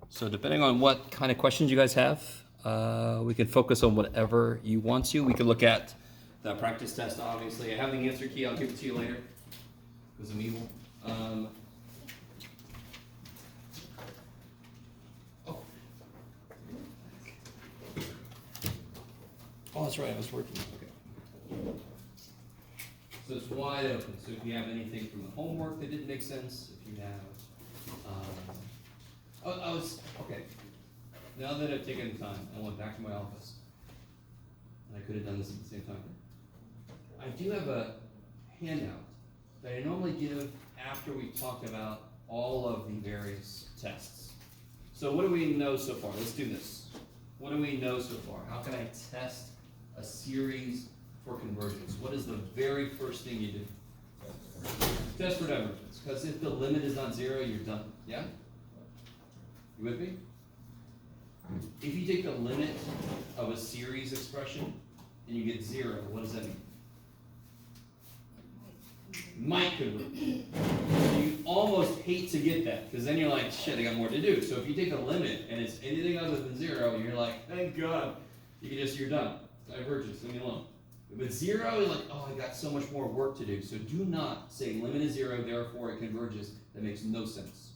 So depending on what kind of questions you guys have, we can focus on whatever you want to. We could look at the practice test, obviously. I have the answer key. I'll give it to you later because I'm evil. Oh, that's right. I was working. Okay. So it's wide open. So if you have anything from the homework that didn't make sense, if you have, okay. Now that I've taken the time, I went back to my office, and I could have done this at the same time. I do have a handout that I normally give after we talked about all of the various tests. So what do we know so far? Let's do this. What do we know so far? How can I test a series for convergence? What is the very first thing you do? Test for divergence. Because if the limit is not zero, you're done. Yeah? You with me? If you take the limit of a series expression and you get zero, what does that mean? Might converge. You almost hate to get that, because then you're like, shit, I got more to do. So if you take a limit and it's anything other than zero, you're like, thank God. You're done. Divergence, leave me alone. But zero is like, oh, I got so much more work to do. So do not say limit is zero, therefore it converges. That makes no sense.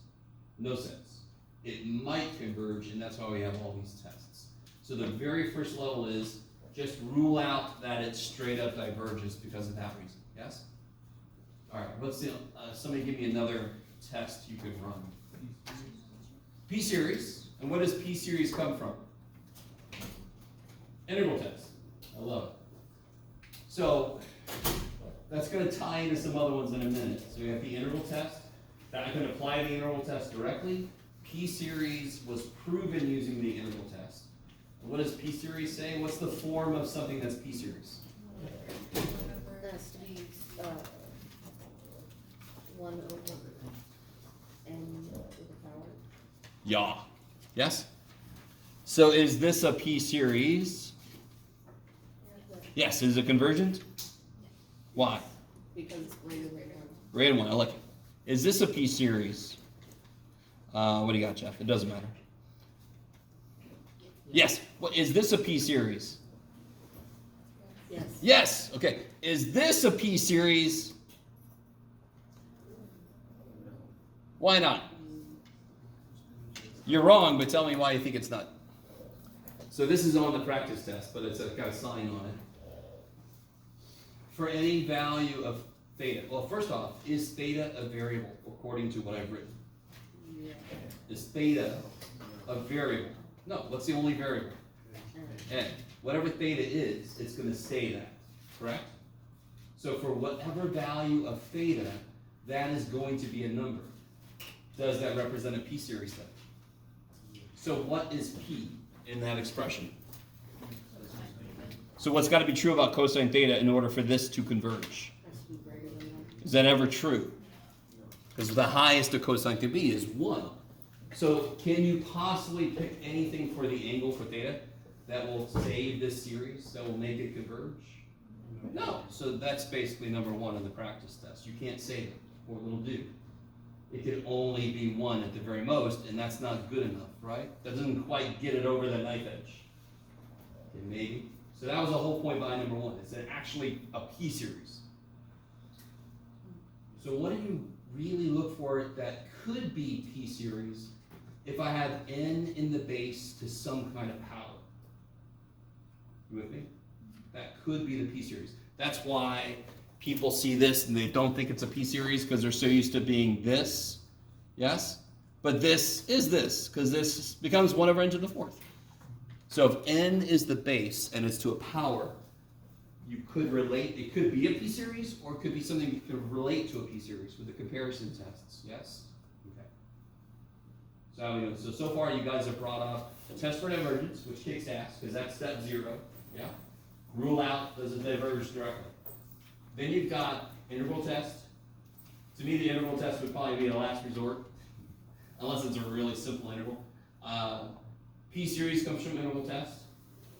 No sense. It might converge, and that's why we have all these tests. So the very first level is just rule out that it straight up diverges because of that reason. Yes? All right, what's the, somebody give me another test you could run. P-series. And what does P-series come from? Integral test. I love it. So that's going to tie into some other ones in a minute. So we have the integral test. That I can apply the integral test directly. P-series was proven using the integral test. And what does P-series say? What's the form of something that's P-series? Has to be 1 over n to the power. Yeah. Yes? So is this a P-series? Yes. Is it convergent? Why? Because it's greater than 1. Greater than 1. I like it. Is this a P-series? What do you got, Jeff? It doesn't matter. Yes. What is this a P-series? Yes. Yes. Okay. Is this a P-series? Why not? You're wrong, but tell me why you think it's not. So this is on the practice test, but it's got a sign on it. For any value of theta. Well, first off, is theta a variable according to what I've written? Yeah. Is theta a variable? No, what's the only variable? N. Whatever theta is, it's going to stay that, correct? So for whatever value of theta, that is going to be a number. Does that represent a P-series then? So what is P in that expression? So what's got to be true about cosine theta in order for this to converge? Has to be greater than 1. Is that ever true? Because the highest a cosine can be is 1. So can you possibly pick anything for the angle for theta that will save this series, that will make it converge? No. So that's basically number 1 in the practice test. You can't save it, or it'll do. It can only be 1 at the very most, and that's not good enough, right? That doesn't quite get it over the knife edge. Okay, maybe. So that was the whole point behind number 1. It's actually a P-series. So what do you really look for that could be P-series if I have n in the base to some kind of power? You with me? That could be the P-series. That's why people see this and they don't think it's a P-series because they're so used to being this. Yes? But this is this, because this becomes 1 over n to the 4th. So if n is the base and it's to a power, you could relate, it could be a P-series, or it could be something you could relate to a P-series with the comparison tests. Yes? Okay. So far you guys have brought up a test for divergence, which kicks ass, because that's step 0. Yeah? Rule out, does it diverge directly? Then you've got integral test. To me, the integral test would probably be a last resort, unless it's a really simple integral. P-series comes from integral test.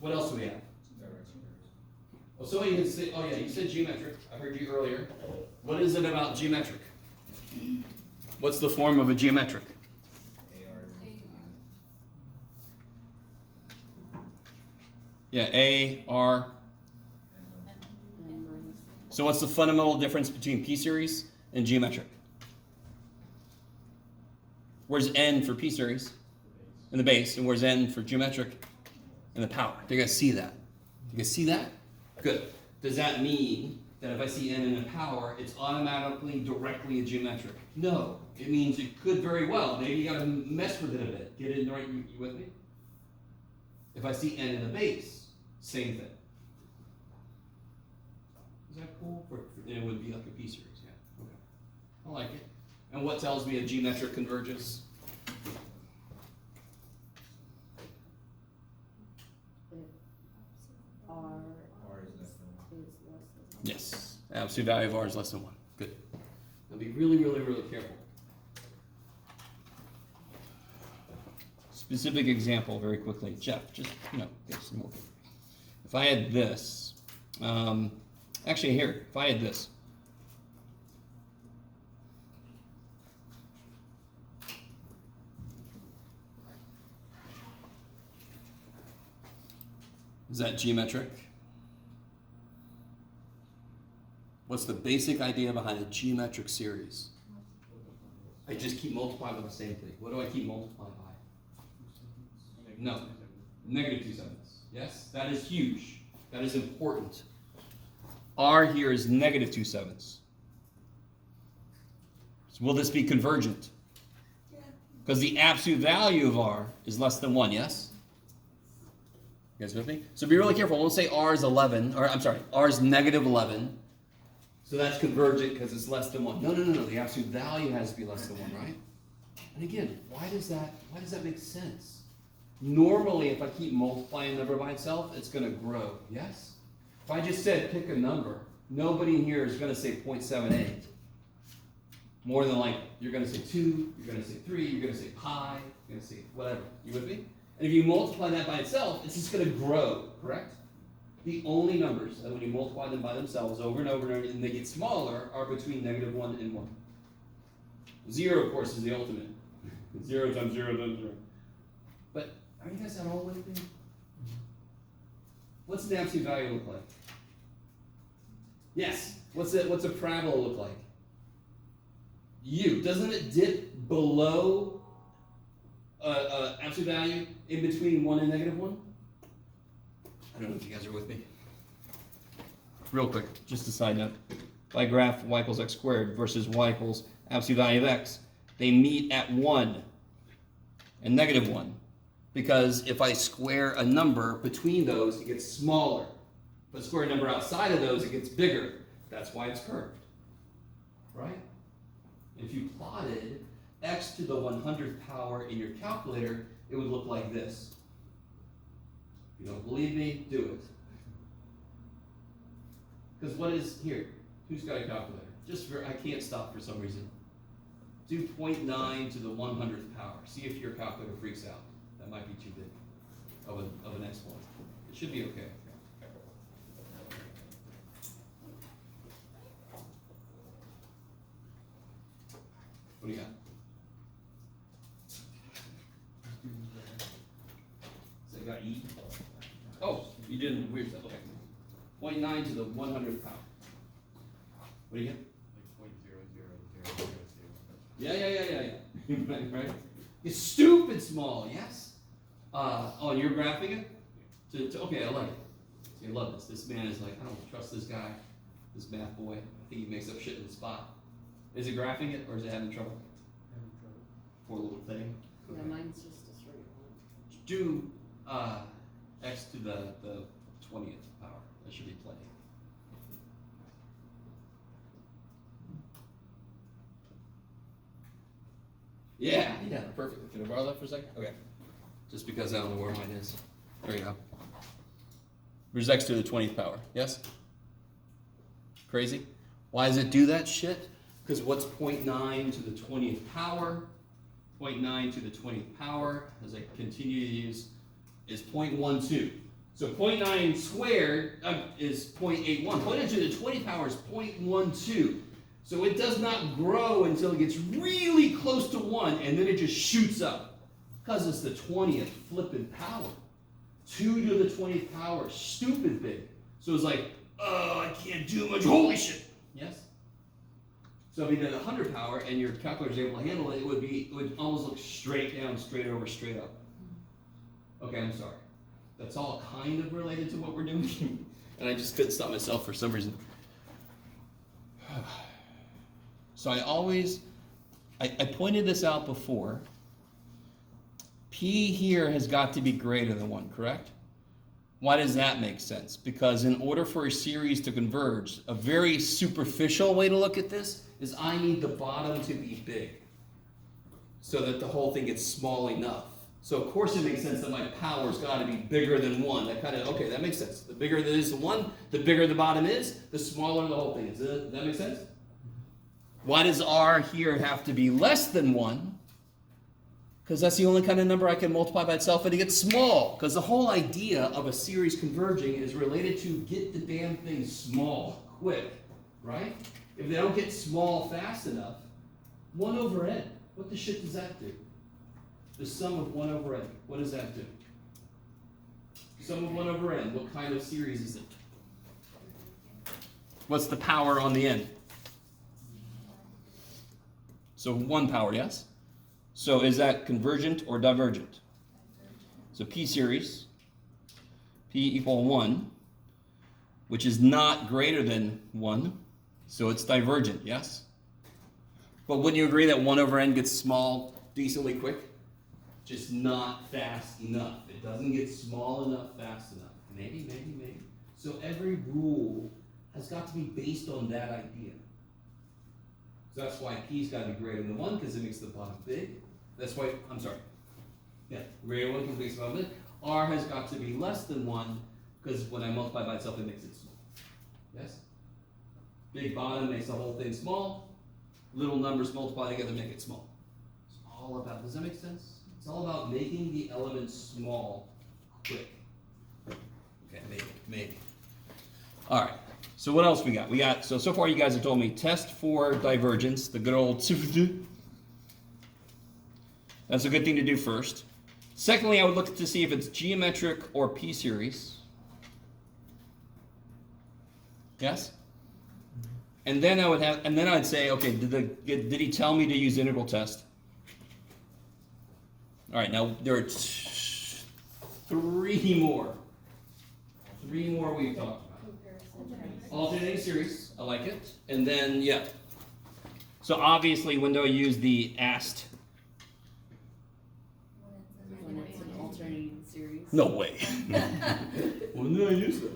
What else do we have? Well, so you can say, oh yeah, you said geometric. I heard you earlier. What is it about geometric? What's the form of a geometric? Yeah, A, R. and minus. So what's the fundamental difference between p-series and geometric? Where's n for p-series in the base, and where's n for geometric in the power? Do you guys see that? You guys see that? Good. Does that mean that if I see n in the power, it's automatically directly a geometric? No. It means it could very well. Maybe you gotta mess with it a bit. Get it right? You with me? If I see n in the base, same thing. Is that cool? It would be like a p-series, yeah. Okay. I like it. And what tells me a geometric converges? If R is less than Yes. Absolute value of r is less than 1. Good. Now be really, really, really careful. Specific example very quickly. Jeff, just, get some more. If I had this, actually here, if I had this. Is that geometric? What's the basic idea behind a geometric series? I just keep multiplying by the same thing. What do I keep multiplying by? No, negative 2 sevenths. Yes, that is huge. That is important. R here is negative 2 sevenths. So will this be convergent? Because the absolute value of R is less than 1, yes? You guys with me? So be really careful. We'll say R is 11, or I'm sorry, R is negative 11. So that's convergent because it's less than 1. No. The absolute value has to be less than 1, right? And again, why does that make sense? Normally, if I keep multiplying a number by itself, it's going to grow, yes? If I just said pick a number, nobody in here is going to say 0.78. More than likely. You're going to say 2, you're going to say 3, you're going to say pi, you're going to say whatever. You with me? And if you multiply that by itself, it's just going to grow, correct? The only numbers that when you multiply them by themselves over and over and over, and they get smaller, are between negative 1 and 1. 0, of course, is the ultimate. 0 times 0 times 0. But are you guys at all with me? What's the absolute value look like? Yes. What's a parabola look like? U. Doesn't it dip below absolute value in between 1 and negative 1? I don't know if you guys are with me. Real quick, just a side note. If I graph y equals x squared versus y equals absolute value of x, they meet at 1 and negative 1. Because if I square a number between those, it gets smaller. If I square a number outside of those, it gets bigger. That's why it's curved. Right? If you plotted x to the 100th power in your calculator, it would look like this. If you don't believe me, do it. Because what is here? Who's got a calculator? I can't stop for some reason. Do 0.9 to the 100th power. See if your calculator freaks out. That might be too big of an exponent. It should be okay. What do you got? So you got E? Oh, you did weird stuff. Okay. 0.9 to the 100th power. What do you get? Like 0.00000. Yeah. Right? It's stupid small, yes? Oh, you're graphing it? Okay, I like it. See, I love this. This man is like, I don't trust this guy, this math boy. I think he makes up shit in the spot. Is it graphing it or is it having trouble? Poor little thing. Yeah, Okay. mine's just a straight line. Do x to the 20th power. That should be plenty. Yeah, perfect. Can I borrow that for a second? Okay. Just because I don't know where mine is. There you go. Where's x to the 20th power? Yes? Crazy? Why does it do that shit? Because what's 0.9 to the 20th power? 0.9 to the 20th power, as I continue to use, is 0.12. So 0.9 squared is 0.81. 0.9 to the 20th power is 0.12. So it does not grow until it gets really close to 1, and then it just shoots up. Because it's the 20th flipping power. 2 to the 20th power, stupid big. So it's like, oh, I can't do much, holy shit. Yes? So if you did 100 power and your calculator is able to handle it, it would almost look straight down, straight over, straight up. Okay, I'm sorry. That's all kind of related to what we're doing. And I just couldn't stop myself for some reason. So I pointed this out before. P here has got to be greater than 1, correct? Why does that make sense? Because in order for a series to converge, a very superficial way to look at this is I need the bottom to be big so that the whole thing gets small enough. So of course it makes sense that my power's got to be bigger than 1. Okay, that makes sense. The bigger it is than 1, the bigger the bottom is, the smaller the whole thing is. Does that make sense? Why does R here have to be less than 1? Because that's the only kind of number I can multiply by itself and it gets small. Because the whole idea of a series converging is related to get the damn thing small, quick, right? If they don't get small fast enough, 1 over n, what the shit does that do? The sum of 1 over n, what does that do? Sum of 1 over n, what kind of series is it? What's the power on the end? So 1 power, yes? So is that convergent or divergent? So P series, P equal 1, which is not greater than 1, so it's divergent, yes? But wouldn't you agree that 1 over n gets small decently quick? Just not fast enough. It doesn't get small enough fast enough. Maybe. So every rule has got to be based on that idea. So that's why P's got to be greater than 1, because it makes the bottom big. That's why, I'm sorry. Yeah, greater than 1 because it makes the bottom big. R has got to be less than 1, because when I multiply by itself, it makes it small. Yes? Big bottom makes the whole thing small. Little numbers multiply together make it small. It's all about, does that make sense? It's all about making the elements small, quick. Okay, maybe. All right. So what else we got? So far you guys have told me test for divergence, the good old that's a good thing to do first. Secondly, I would look to see if it's geometric or P series. Yes? And then I'd say, okay, did he tell me to use integral test? All right, now there are 3 more. 3 more we've talked about. Alternating series, I like it. And then, yeah. So obviously, when do I use the ast? When it's an alternating series. No way. When do I use that?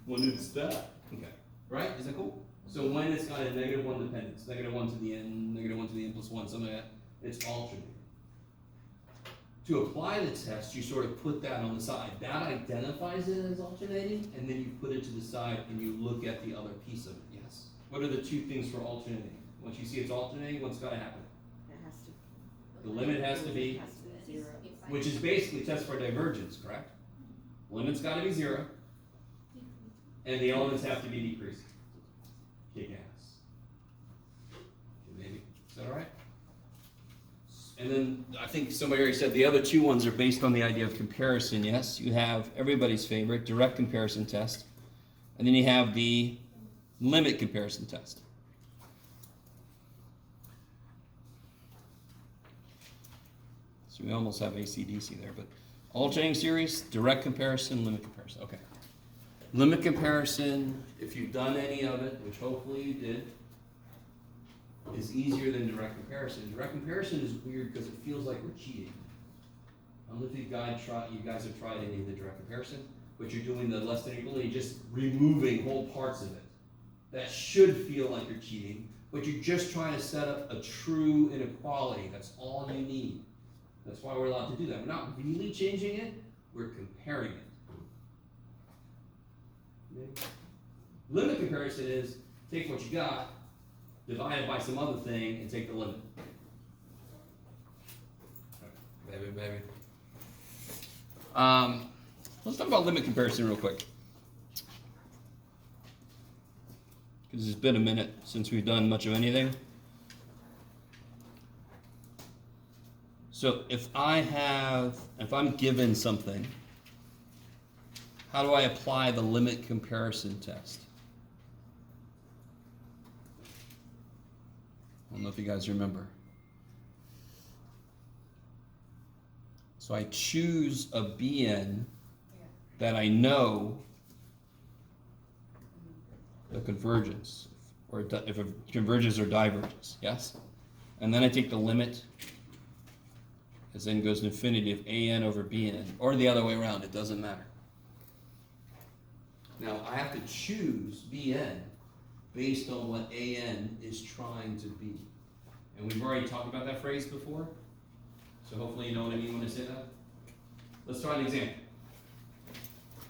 When it's that. Okay. Right? Is that cool? So when it's got a -1 dependence, -1 to the n, -1 to the n plus 1, something like that, it's alternating. To apply the test, you sort of put that on the side. That identifies it as alternating, and then you put it to the side and you look at the other piece of it, yes? What are the 2 things for alternating? Once you see it's alternating, what's got to happen? It has to. The limit has to be, Has to be 0. which is basically test for divergence, correct? Limit's got to be 0, and the elements have to be decreasing. Kick ass. Okay, maybe. Is that all right? And then I think somebody already said the other 2 ones are based on the idea of comparison, yes? You have everybody's favorite, direct comparison test. And then you have the limit comparison test. So we almost have AC/DC there, but alternating series, direct comparison, limit comparison. Okay. Limit comparison, if you've done any of it, which hopefully you did, is easier than direct comparison. Direct comparison is weird because it feels like we're cheating. I don't know if you guys have tried any of the direct comparison, but you're doing the less than equal, and you're just removing whole parts of it. That should feel like you're cheating, but you're just trying to set up a true inequality. That's all you need. That's why we're allowed to do that. We're not really changing it, we're comparing it. Okay. Limit comparison is take what you got, divide it by some other thing, and take the limit. Baby. Let's talk about limit comparison real quick. Because it's been a minute since we've done much of anything. So if I'm given something, how do I apply the limit comparison test? I don't know if you guys remember. So I choose a BN that I know the convergence, or if it converges or diverges, yes? And then I take the limit as n goes to infinity of an over bn, or the other way around, it doesn't matter. Now I have to choose bn based on what an is trying to be. And we've already talked about that phrase before, so hopefully you know what I mean when I say that. Let's try an example.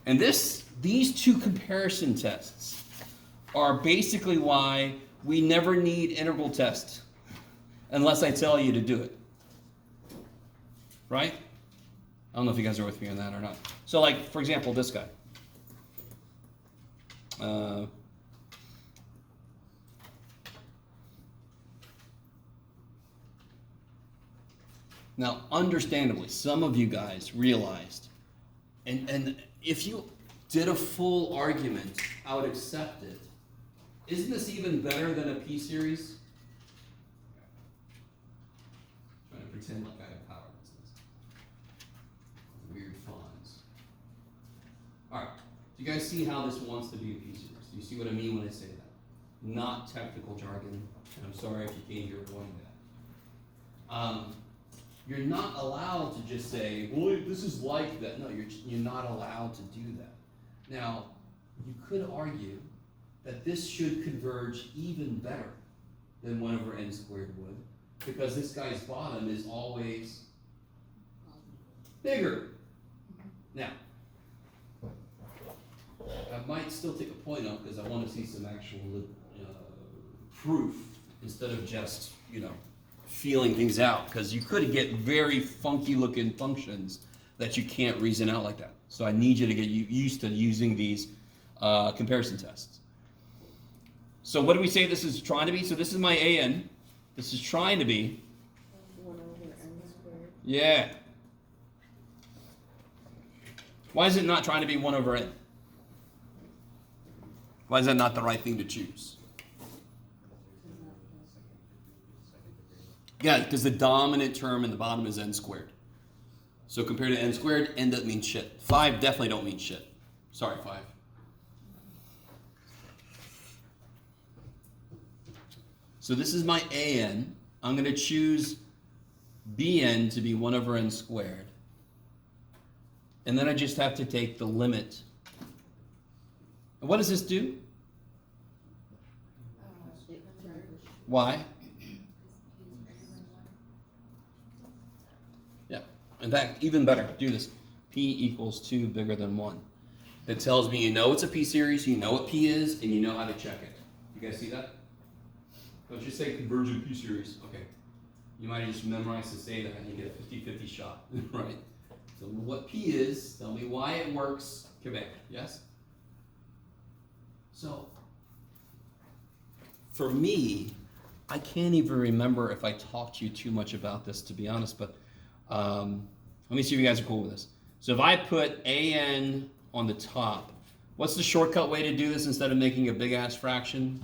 And these two comparison tests are basically why we never need integral tests unless I tell you to do it. Right? I don't know if you guys are with me on that or not. So like, for example, this guy. Now, understandably, some of you guys realized, and if you did a full argument, I would accept it. Isn't this even better than a P-series? Trying to pretend like I have power business. Weird fonts. Alright, do you guys see how this wants to be a P-series? Do you see what I mean when I say that? Not technical jargon, and I'm sorry if you came here avoiding that. You're not allowed to just say, well, this is like that. No, you're not allowed to do that. Now, you could argue that this should converge even better than 1 over n squared would, because this guy's bottom is always bigger. Now, I might still take a point up because I want to see some actual proof instead of just, feeling things out, because you could get very funky looking functions that you can't reason out like that. So I need you to get used to using these comparison tests. So what do we say this is trying to be? So this is my an. This is trying to be 1 over n squared. Yeah. Why is it not trying to be 1 over n? Why is that not the right thing to choose? Yeah, because the dominant term in the bottom is n squared. So compared to n squared, n doesn't mean shit. 5 definitely don't mean shit. Sorry, 5. So this is my an. I'm going to choose bn to be 1 over n squared. And then I just have to take the limit. And what does this do? Why? Yeah. In fact, even better, do this. P equals 2 bigger than 1. That tells me you know it's a P-series, you know what P is, and you know how to check it. You guys see that? Don't just say convergent P-series. Okay. You might have just memorized to say that and you get a 50-50 shot, right? So what P is, tell me why it works, Quebec, yes? So, for me, I can't even remember if I talked to you too much about this, to be honest, but let me see if you guys are cool with this. So if I put an on the top, what's the shortcut way to do this instead of making a big-ass fraction?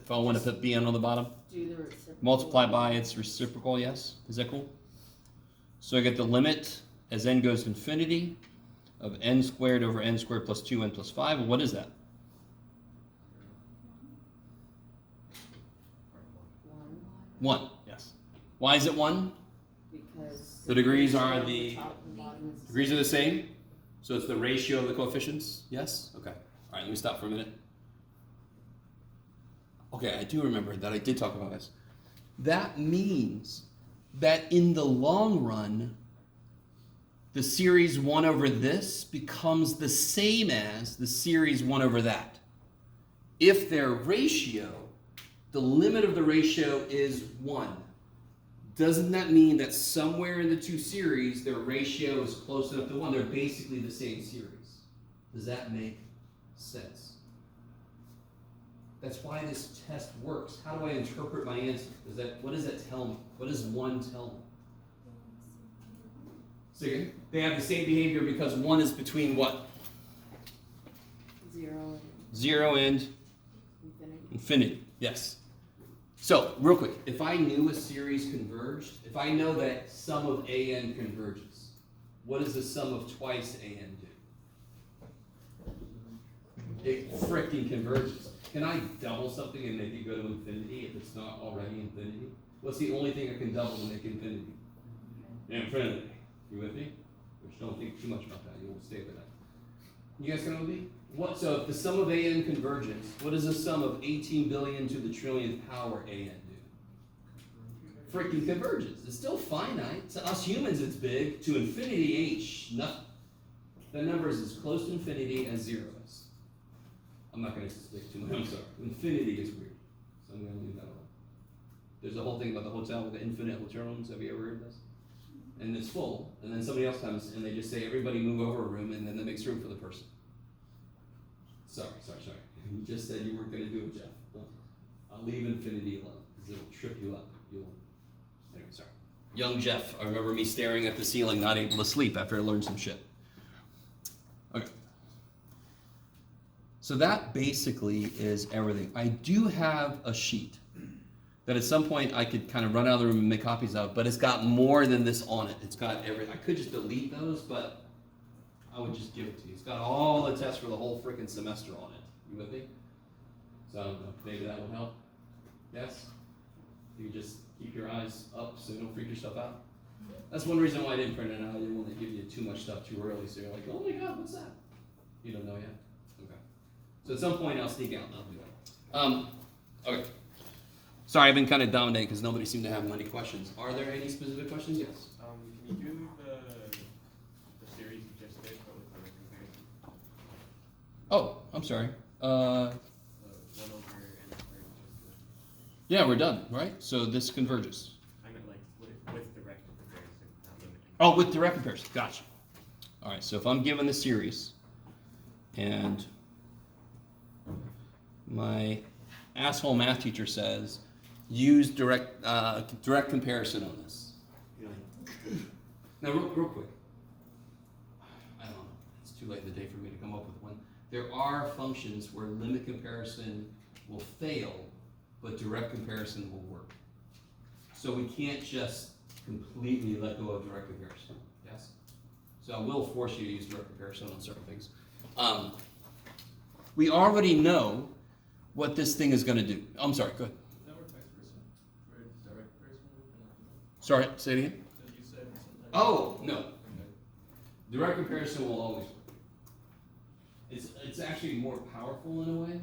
If I want to put bn on the bottom? Do the reciprocal. Multiply by its reciprocal, yes? Is that cool? So I get the limit as n goes to infinity of n squared over n squared plus 2n plus 5. What is that? 1. 1, yes. Why is it 1? Because The degrees are the top and bottom is degrees are the same? So it's the ratio of the coefficients? Yes? Okay. All right, let me stop for a minute. Okay, I do remember that I did talk about this. That means that in the long run, the series 1 over this becomes the same as the series 1 over that. If their ratio, the limit of the ratio is 1, doesn't that mean that somewhere in the two series, their ratio is close enough to 1? They're basically the same series. Does that make sense? That's why this test works. How do I interpret my answer? What does that tell me? What does 1 tell me? So again, they have the same behavior because 1 is between what? 0 0 and and infinity. infinity. Yes. So, real quick, if I knew a series converged, if I know that sum of an converges, what does the sum of twice an do? It freaking converges. Can I double something and make it go to infinity if it's not already infinity? What's the only thing I can double to make infinity? Infinity. You with me? Which don't think too much about that. You won't stay with that. You guys coming with me? What? So if the sum of an converges, what does the sum of 18 billion to the trillionth power an do? Freaking converges. It's still finite. To us humans, it's big. To infinity h, nothing. That number is as close to infinity as 0 is. I'm not going to stick too much. I'm sorry. Infinity is weird, so I'm going to leave that alone. There's a whole thing about the hotel with the infinite hotel rooms. Have you ever heard this? And it's full, and then somebody else comes and they just say, everybody move over a room, and then that makes room for the person. Sorry. You just said you weren't going to do it, Jeff. Well, I'll leave infinity alone, because it'll trip you up. Anyway, sorry. Young Jeff, I remember me staring at the ceiling, not able to sleep after I learned some shit. Okay. So that basically is everything. I do have a sheet that at some point I could kind of run out of the room and make copies of, but it's got more than this on it. It's got I could just delete those, but I would just give it to you. It's got all the tests for the whole freaking semester on it. You with me? So I don't know, maybe that would help. Yes? You just keep your eyes up so you don't freak yourself out. That's one reason why I didn't print it out. I didn't want to give you too much stuff too early, so you're like, oh my god, what's that? You don't know yet? Okay. So at some point I'll sneak out and I'll do that. Okay. Sorry, I've been kind of dominating because nobody seemed to have many questions. Are there any specific questions? Yes. Can you do the series you just did, but with the comparison? Oh, I'm sorry. The 1 over n squared just Yeah, we're done, right? So this converges. I meant like with direct comparison, not limiting. Oh, with direct comparison. Gotcha. All right, so if I'm given the series and my asshole math teacher says, use direct comparison on this. Now, real quick. I don't know. It's too late in the day for me to come up with one. There are functions where limit comparison will fail, but direct comparison will work. So we can't just completely let go of direct comparison. Yes? So I will force you to use direct comparison on certain things. We already know what this thing is going to do. I'm sorry, go ahead. Does that work vice versa? For direct comparison? Sorry, say it again. That you said sometimes. Oh, no. Okay. Direct comparison will always work. It's actually more powerful in a way.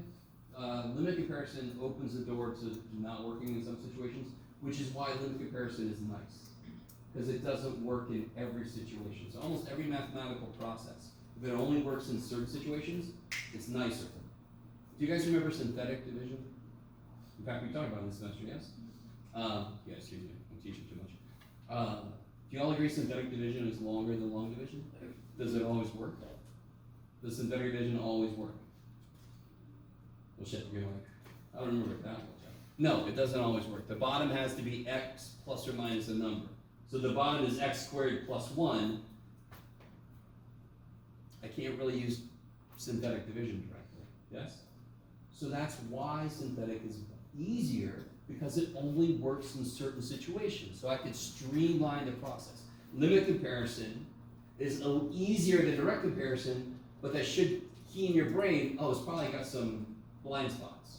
Limit comparison opens the door to not working in some situations, which is why limit comparison is nice. Because it doesn't work in every situation. So almost every mathematical process, if it only works in certain situations, it's nicer. Do you guys remember synthetic division? In fact, we talked about it this semester, yes? Yeah, excuse me, I'm teaching too much. Do you all agree synthetic division is longer than long division? Does it always work? Does synthetic division always work? Well, shit, you're like, I don't remember if that was. No, it doesn't always work. The bottom has to be x plus or minus a number. So the bottom is x squared plus 1. I can't really use synthetic division directly, yes? So that's why synthetic is easier, because it only works in certain situations. So I could streamline the process. Limit comparison is a little easier than direct comparison, but that should key in your brain, oh, it's probably got some blind spots.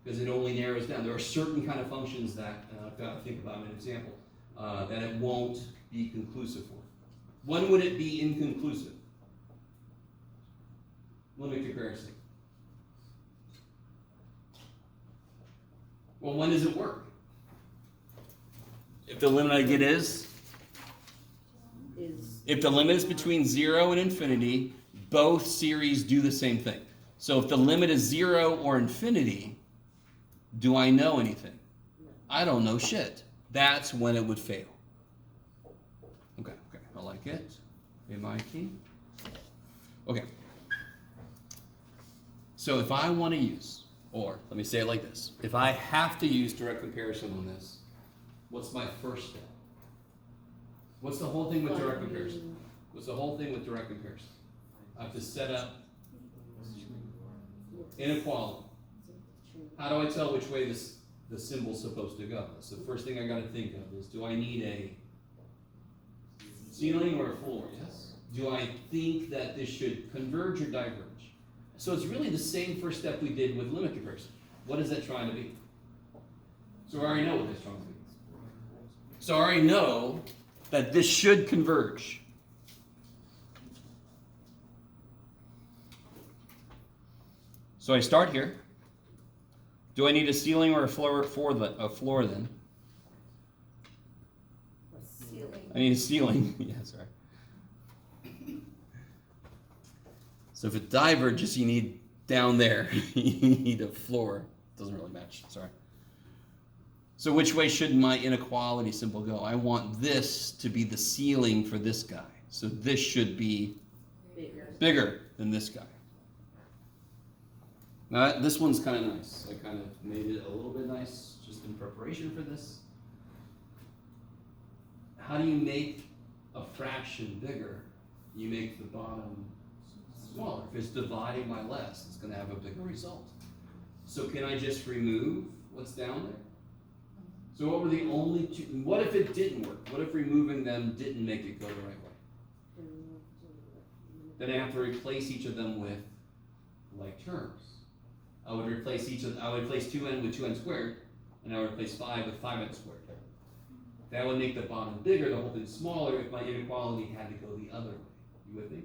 Because it only narrows down. There are certain kind of functions that, I've got to think about an example, that it won't be conclusive for. When would it be inconclusive? Limit comparison. Well, when does it work? If the limit I get is? If the limit is between 0 and infinity, both series do the same thing. So if the limit is 0 or infinity, do I know anything? I don't know shit. That's when it would fail. Okay, I like it. Am I key? Okay. So if I want to use, or let me say it like this, if I have to use direct comparison on this, what's my first step? What's the whole thing with direct comparison? What's the whole thing with direct comparison? I have to set up Inequality. How do I tell which way the symbol's supposed to go? So the first thing I gotta think of is, do I need a ceiling or a floor? Yes. Do I think that this should converge or diverge? So it's really the same first step we did with limit comparison. What is that trying to be? So I already know what that's trying to be. So I already know that this should converge. So I start here. Do I need a ceiling or a floor then? Ceiling. I need a ceiling. Yeah, sorry. So if it diverges, you need down there. You need a floor. Doesn't really match. Sorry. So which way should my inequality symbol go? I want this to be the ceiling for this guy. So this should be bigger than this guy. Now this one's kind of nice. I kind of made it a little bit nice just in preparation for this. How do you make a fraction bigger? You make the bottom smaller. If it's dividing by less, it's going to have a bigger result. So can I just remove what's down there? So what were the only two? What if it didn't work? What if removing them didn't make it go the right way? Then I have to replace each of them with like terms. I would replace 2n with 2n squared, and I would replace 5 with 5n squared. That would make the bottom bigger, the whole thing smaller, if my inequality had to go the other way. You with me?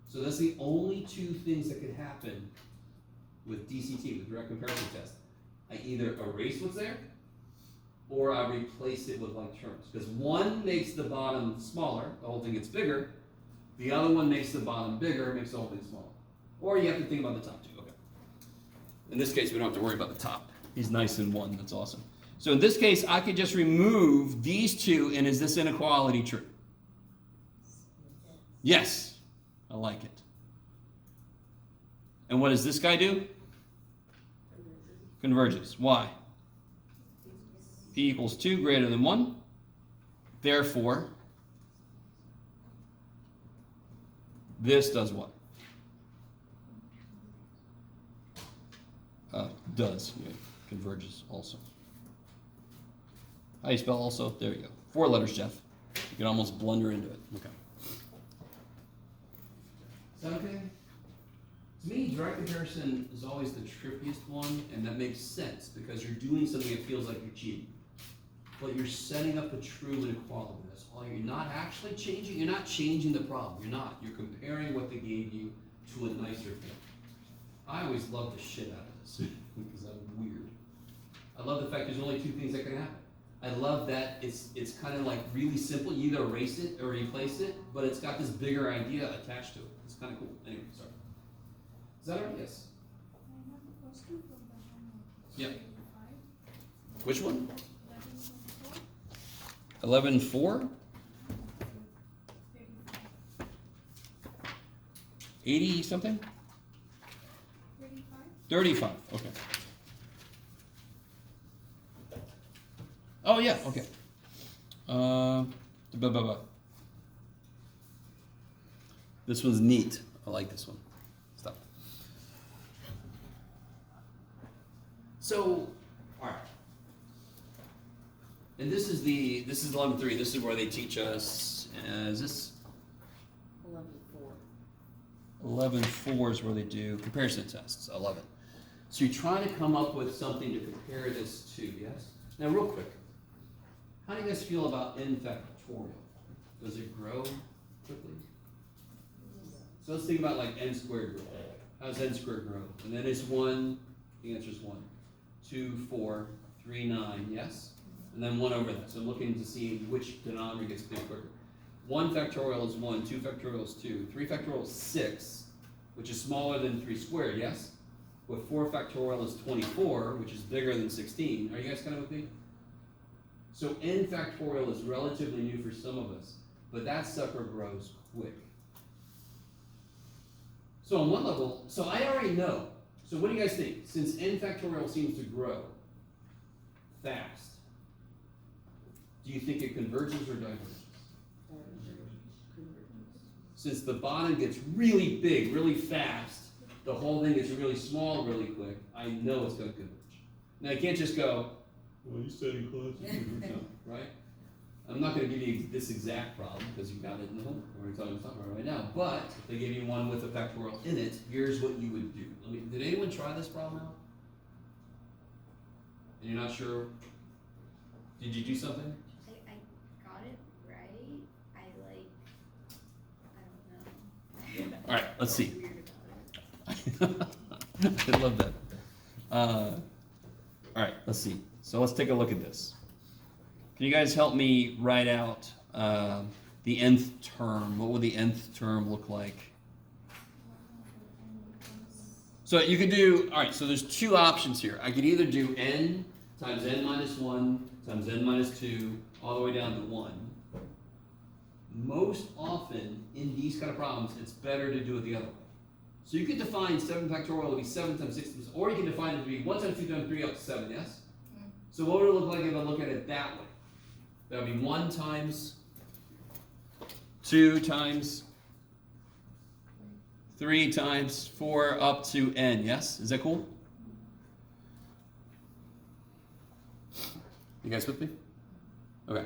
So that's the only two things that could happen with DCT, with direct comparison test. I either erase what's there, or I replace it with like terms. Because one makes the bottom smaller, the whole thing gets bigger. The other one makes the bottom bigger, makes the whole thing smaller. Or you have to think about the top too. Okay. In this case, we don't have to worry about the top. He's nice in one. That's awesome. So in this case, I could just remove these two, and is this inequality true? Yes. I like it. And what does this guy do? Converges. Why? P equals 2 greater than 1. Therefore, this does what? Does. Yeah, converges also. How do you spell also? There you go. 4 letters, Jeff. You can almost blunder into it. Okay. Is that okay? To me, direct comparison is always the trickiest one, and that makes sense because you're doing something that feels like you're cheating. But you're setting up a true inequality. That's all. You're not actually changing. You're not changing the problem. You're not. You're comparing what they gave you to a nicer thing. I always love the shit out of this because I'm weird. I love the fact there's only 2 things that can happen. I love that it's kind of like really simple. You either erase it or replace it, but it's got this bigger idea attached to it. It's kind of cool. Anyway, sorry. Is that all right? Yes. I have a question from the Yep. 35. Which one? 11.4. 11.4? 80 something? 35. 35. Okay. Oh yeah. Okay. This one's neat. I like this one. Stop. So, all right. And this is 11.3. This is where they teach us. Is this 11.4. 11.4 is where they do comparison tests. 11. So you're trying to come up with something to compare this to. Yes. Now, real quick. How do you guys feel about n factorial? Does it grow quickly? So let's think about like n squared growth. How does n squared grow? And then it's 1, the answer is 1. 2, 4, 3, 9, yes? And then 1 over that. So I'm looking to see which denominator gets big quicker. 1 factorial is 1, 2 factorial is 2, 3 factorial is 6, which is smaller than 3 squared, yes? But 4 factorial is 24, which is bigger than 16. Are you guys kind of with me? So n factorial is relatively new for some of us, but that sucker grows quick. So on one level, so I already know. So what do you guys think? Since n factorial seems to grow fast, do you think it converges or diverges? Since the bottom gets really big, really fast, the whole thing gets really small really quick, I know it's gonna converge. Now, I can't just go, well, you study class, right? I'm not gonna give you this exact problem, because you've got it in the homework, we're talking about right now, but if they give you one with a factorial in it, here's what you would do. Did anyone try this problem out? And you're not sure? Did you do something? I got it right. I don't know. All right, let's see. Weird about it. I love that. All right, let's see. So let's take a look at this. Can you guys help me write out the nth term? What would the nth term look like? So you could do, all right, so there's two options here. I could either do n times n minus 1 times n minus 2 all the way down to 1. Most often in these kind of problems, it's better to do it the other way. So you could define 7 factorial to be 7 times 6 times, or you can define it to be 1 times 2 times 3 up to 7, yes? So what would it look like if I look at it that way? That would be 1 times 2 times 3 times 4 up to n, yes? Is that cool? You guys with me? Okay.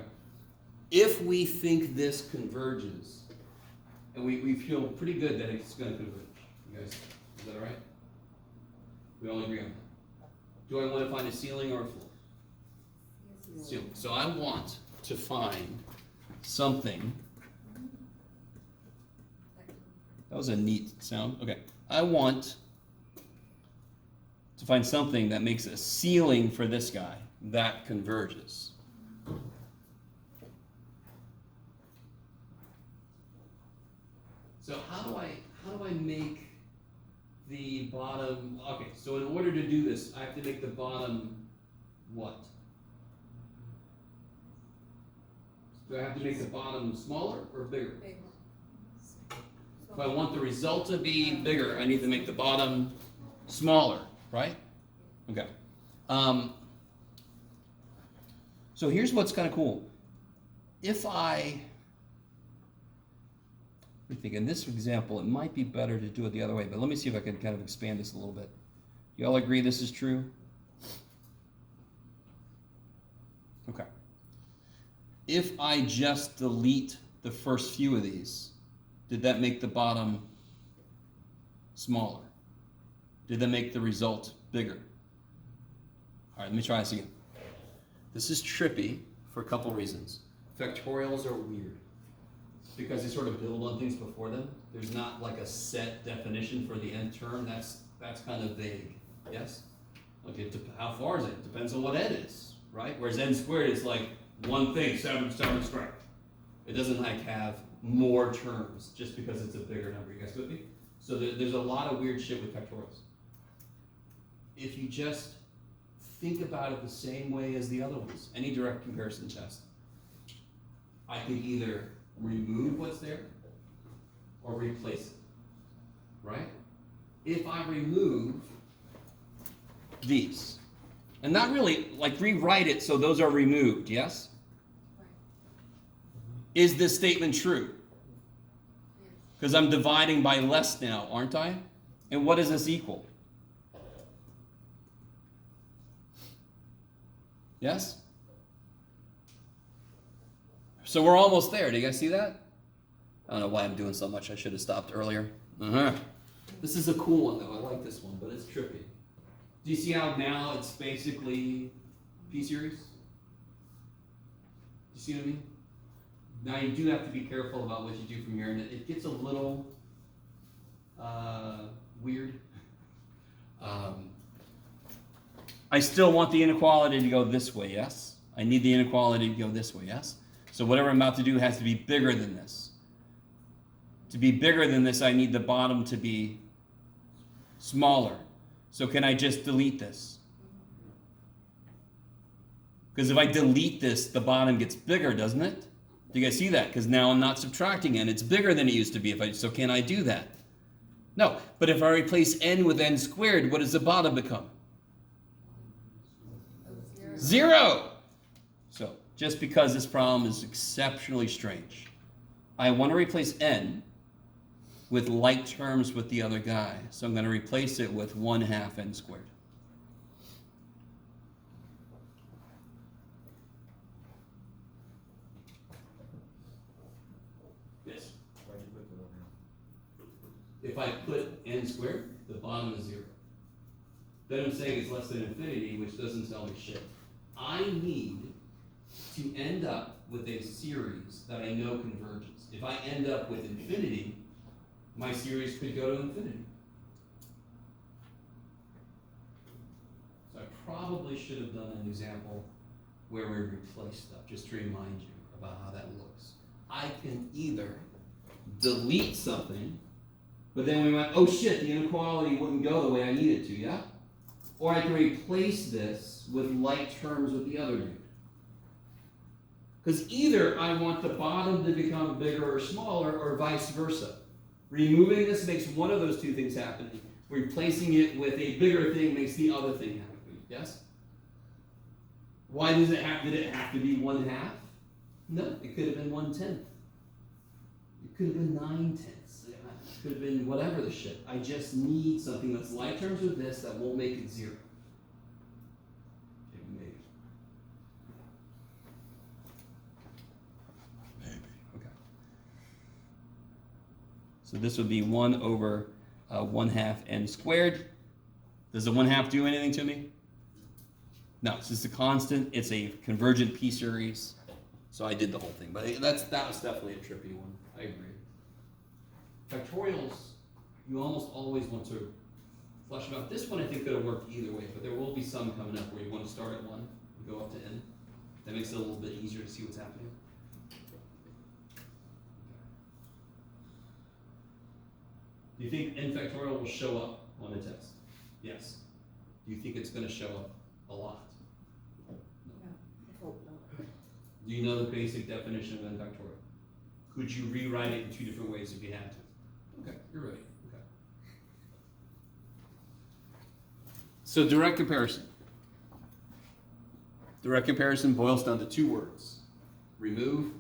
If we think this converges, and we feel pretty good that it's going to converge, you guys, is that all right? We all agree on that. Do I want to find a ceiling or a floor? Ceiling. So I want to find something. That was a neat sound. Okay. I want to find something that makes a ceiling for this guy that converges. So how do I make the bottom, okay, so in order to do this, I have to make the bottom what? Do I have to make the bottom smaller or bigger? Big. If I want the result to be bigger, I need to make the bottom smaller, right? Okay. So here's what's kind of cool. If I think in this example, it might be better to do it the other way, but let me see if I can kind of expand this a little bit. You all agree this is true? Okay. If I just delete the first few of these, did that make the bottom smaller? Did that make the result bigger? All right, let me try this again. This is trippy for a couple reasons. Factorials are weird because they sort of build on things before them. There's not like a set definition for the nth term. That's kind of vague. Yes? Like how far is it? Depends on what n is, right? Whereas n squared is like one thing, 7 squared. It doesn't like have more terms just because it's a bigger number. You guys with me? So there's a lot of weird shit with factorials. If you just think about it the same way as the other ones, any direct comparison test, I could either remove what's there or replace it, right? If I remove these, and not really like rewrite it so those are removed, yes? Is this statement true? Because I'm dividing by less now, aren't I? And what does this equal? Yes? So we're almost there. Do you guys see that? I don't know why I'm doing so much. I should have stopped earlier. This is a cool one, though. I like this one, but it's trippy. Do you see how now it's basically P-series? Do you see what I mean? Now you do have to be careful about what you do from here, and it gets a little weird. I still want the inequality to go this way, yes? I need the inequality to go this way, yes? So whatever I'm about to do has to be bigger than this. To be bigger than this, I need the bottom to be smaller. So can I just delete this? Because if I delete this, the bottom gets bigger, doesn't it? Do you guys see that? Because now I'm not subtracting n. It's bigger than it used to be. So can I do that? No. But if I replace n with n squared, what does the bottom become? 0. So just because this problem is exceptionally strange, I want to replace n with like terms with the other guy. So I'm going to replace it with 1/2 n squared. Yes. Why'd you put the 1/2? If I put n squared, the bottom is 0. Then I'm saying it's less than infinity, which doesn't tell me shit. I need to end up with a series that I know converges. If I end up with infinity, my series could go to infinity. So I probably should have done an example where we replace stuff, just to remind you about how that looks. I can either delete something, but then we went, oh shit, the inequality wouldn't go the way I need it to, yeah? Or I can replace this with like terms with the other dude. Because either I want the bottom to become bigger or smaller, or vice versa. Removing this makes one of those two things happen. Replacing it with a bigger thing makes the other thing happen. Yes? Why did it have to be 1/2? No, it could have been 1/10. It could have been 9/10. It could have been whatever the shit. I just need something that's like terms with this that won't make it 0. Maybe. Okay. So this would be 1 over 1/2 n squared. Does the 1/2 do anything to me? No, it's just a constant. It's a convergent p series. So I did the whole thing. But that was definitely a trippy one. I agree. Factorials, you almost always want to flesh them out. This one I think could have worked either way, but there will be some coming up where you want to start at 1 and go up to n. That makes it a little bit easier to see what's happening. Do you think n factorial will show up on a test? Yes. Do you think it's going to show up a lot? No, I hope not. Do you know the basic definition of n factorial? Could you rewrite it in 2 different ways if you had to? Okay, you're right. Okay. So direct comparison. Direct comparison boils down to 2 words. Remove,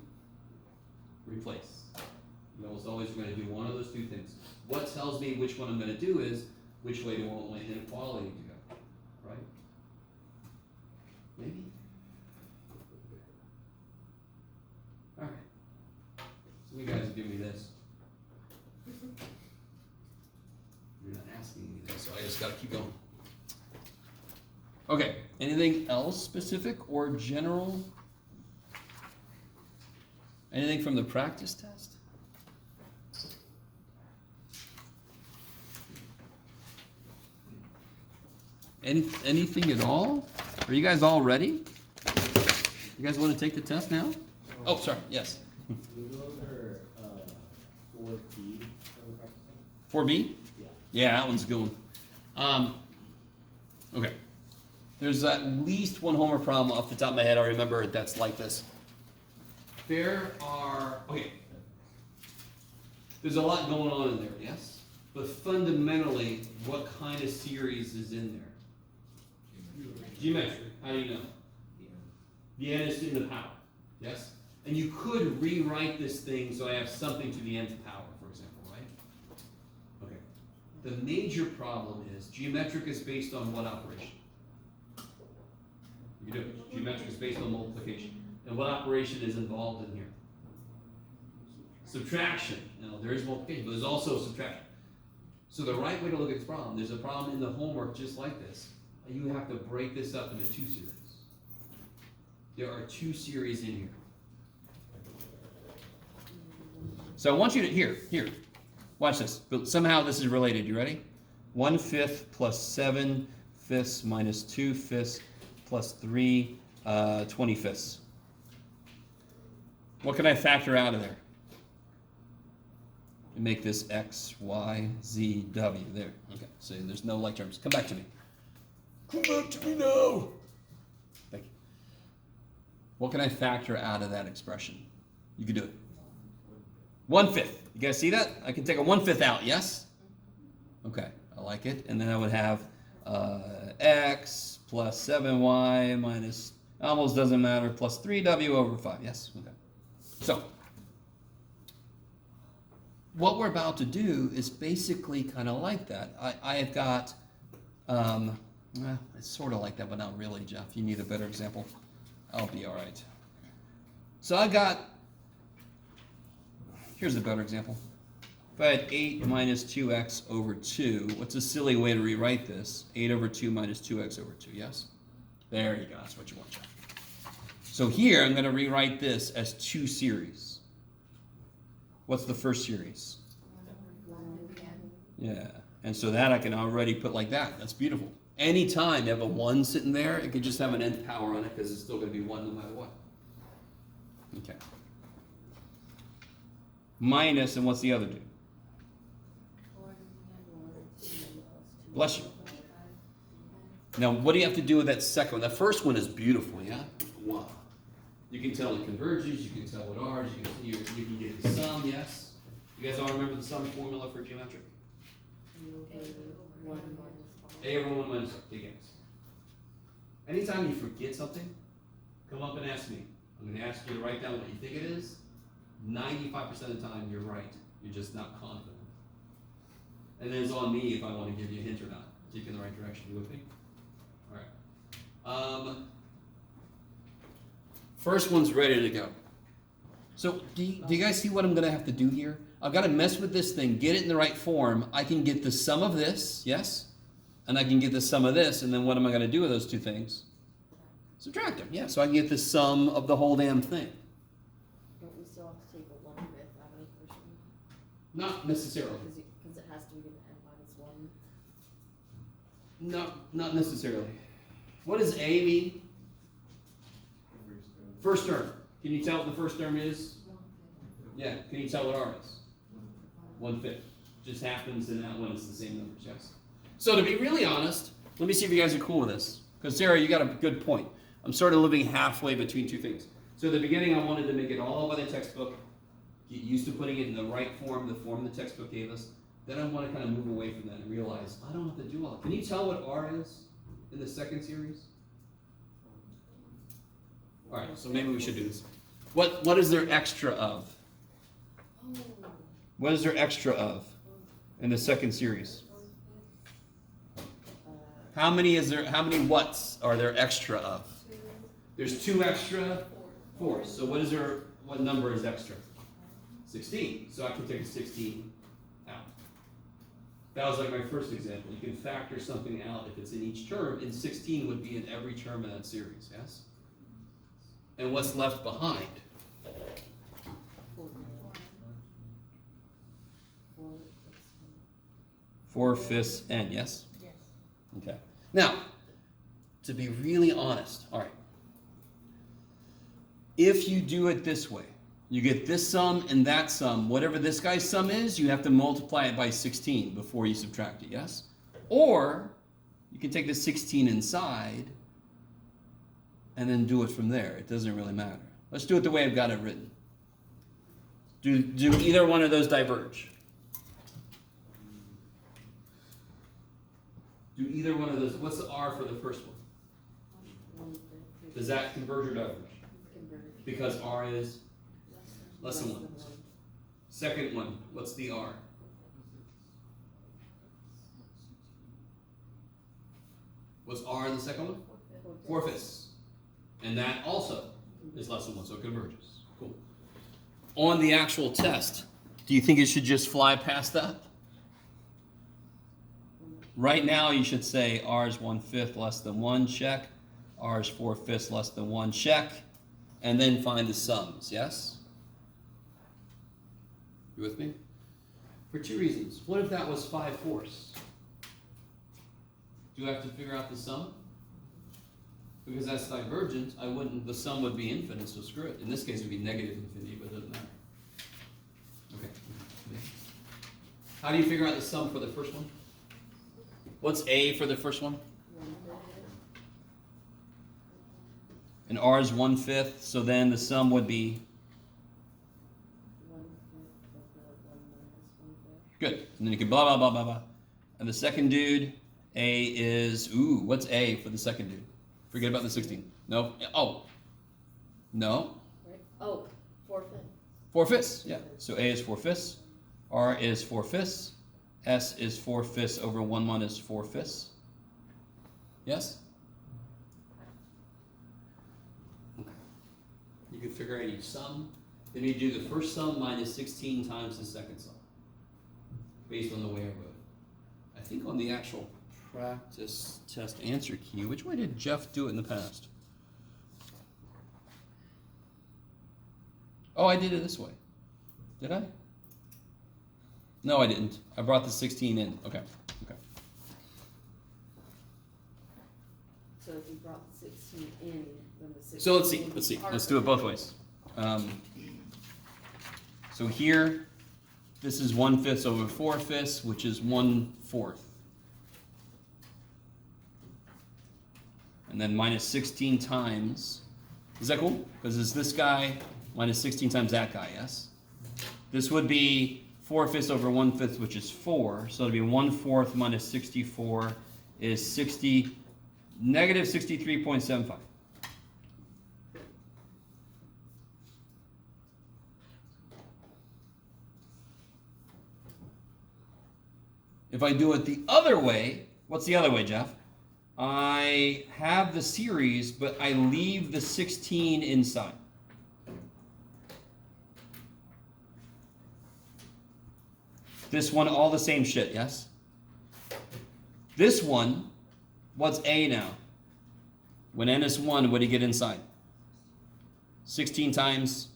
replace. You almost always going to do one of those 2 things. What tells me which one I'm going to do is which way do I want my inequality to go, right? Maybe? All right. So you guys give me this. You're not asking me this, so I just got to keep going. Okay, anything else specific or general? Anything from the practice test? Anything at all? Are you guys all ready? You guys want to take the test now? Oh, sorry, yes. Do you go over 4B? 4B? Yeah. Yeah, that one's a good one. Okay. There's at least one homework problem off the top of my head. I remember that's like this. There are, okay. There's a lot going on in there, yes? But fundamentally, what kind of series is in there? Geometric. How do you know? The n is in the power, yes? And you could rewrite this thing so I have something to the nth power, for example, right? Okay. The major problem is geometric is based on what operation? You do. Geometric is based on multiplication. And what operation is involved in here? Subtraction. Now, there is multiplication, but there's also subtraction. So the right way to look at this problem, there's a problem in the homework just like this. You have to break this up into 2 series. There are 2 series in here. So I want you to, here, watch this. But somehow this is related. You ready? 1/5 plus 7/5 minus 2/5 plus 3 20/5. What can I factor out of there? And make this x, y, z, w. There. Okay. So there's no like terms. Come back to me. Come back to me now. Thank you. What can I factor out of that expression? You can do it. 1/5. You guys see that? I can take a 1/5 out, yes? Okay, I like it. And then I would have x plus 7y minus, almost doesn't matter, plus 3w over 5. Yes? Okay. So, what we're about to do is basically kind of like that. I have got, it's sort of like that, but not really, Jeff. You need a better example. I'll be all right. So I got, here's a better example. If I had 8 minus 2x over 2, what's a silly way to rewrite this? 8 over 2 minus 2x over 2, yes? There you go, that's what you want, Jeff. So here, I'm going to rewrite this as 2 series. What's the first series? Yeah, and so that I can already put like that. That's beautiful. Anytime you have a 1 sitting there, it could just have an nth power on it because it's still going to be 1 no matter what. Okay. Minus, and what's the other dude? Bless you. Now, what do you have to do with that second one? That first one is beautiful, yeah? Wow. You can tell it converges, you can tell it R's, you can get the sum, yes? You guys all remember the sum formula for geometric? A over 1 minus big X. Anytime you forget something, come up and ask me. I'm going to ask you to write down what you think it is. 95% of the time, you're right. You're just not confident. And then it's on me if I want to give you a hint or not. Take you in the right direction. You with me? All right. First one's ready to go. So do you guys see what I'm going to have to do here? I've got to mess with this thing, get it in the right form. I can get the sum of this, yes? And I can get the sum of this, and then what am I going to do with those two things? Subtract them, yeah. So I can get the sum of the whole damn thing. Don't we still have to take a 1/5 out of the first one? Not necessarily. Because it has to be an n minus 1. No, not necessarily. What does A mean? First term. Can you tell what the first term is? Yeah. Can you tell what R is? 1/5. Just happens in that one it's the same numbers, yes? So to be really honest, let me see if you guys are cool with this. Because Sarah, you got a good point. I'm sort of living halfway between two things. So at the beginning, I wanted to make it all by the textbook. Get used to putting it in the right form, the form the textbook gave us. Then I want to kind of move away from that and realize I don't have to do all that. Can you tell what R is in the second series? All right, so maybe we should do this. What is there extra of? What is there extra of in the second series? How many whats are there extra of? There's 2 extra fourths. So what number is extra? 16. So I can take a 16 out. That was like my first example. You can factor something out if it's in each term, and 16 would be in every term in that series, yes? And what's left behind? 4/5 n, yes? Yes. Okay. Now, to be really honest, all right. If you do it this way, you get this sum and that sum. Whatever this guy's sum is, you have to multiply it by 16 before you subtract it, yes? Or you can take the 16 inside and then do it from there. It doesn't really matter. Let's do it the way I've got it written. Do either one of those diverge? Do either one of those, what's the R for the first one? Does that converge or diverge? Because R is less than 1. Second one, what's the R? What's R in the second one? 4/5. And that also is less than 1, so it converges. Cool. On the actual test, do you think it should just fly past that? Right now, you should say R is 1/5 less than 1, check. R is 4/5 less than 1, check. And then find the sums, yes? You with me? For 2 reasons. What if that was 5/4? Do I have to figure out the sum? Because that's divergent, the sum would be infinite, so screw it. In this case, it would be negative infinity, but it doesn't matter. Okay. How do you figure out the sum for the first one? What's A for the first one? And R is 1/5, so then the sum would be? Good. And then you can blah, blah, blah, blah, blah. And the second dude, A is, what's A for the second dude? Forget about the 16. No? Oh. No? Right? Oh, 4/5. 4/5, yeah. So A is 4/5. R is 4/5. S is 4/5 over 1 minus 4/5. Yes? Okay. You can figure out each sum. Then you do the first sum minus 16 times the second sum, based on the way I wrote it. I think on the actual practice test answer key, which way did Jeff do it in the past? Oh, I did it this way. Did I? No, I didn't. I brought the 16 in. Okay. Okay. So if you brought the 16 in, then the 16. So let's see. would be Let's see. part Let's of do it the both total. ways. So here, this is 1/5 over 4/5, which is 1/4. And then minus 16 times. Is that cool? Because it's this guy minus 16 times that guy, yes? This would be 4/5 over 1/5, which is 4. So it'd be 1/4 minus 64 is negative 63.75. If I do it the other way, what's the other way, Jeff? I have the series, but I leave the 16 inside. This one, all the same shit, yes? This one, what's A now? When n is 1, what do you get inside? 16 times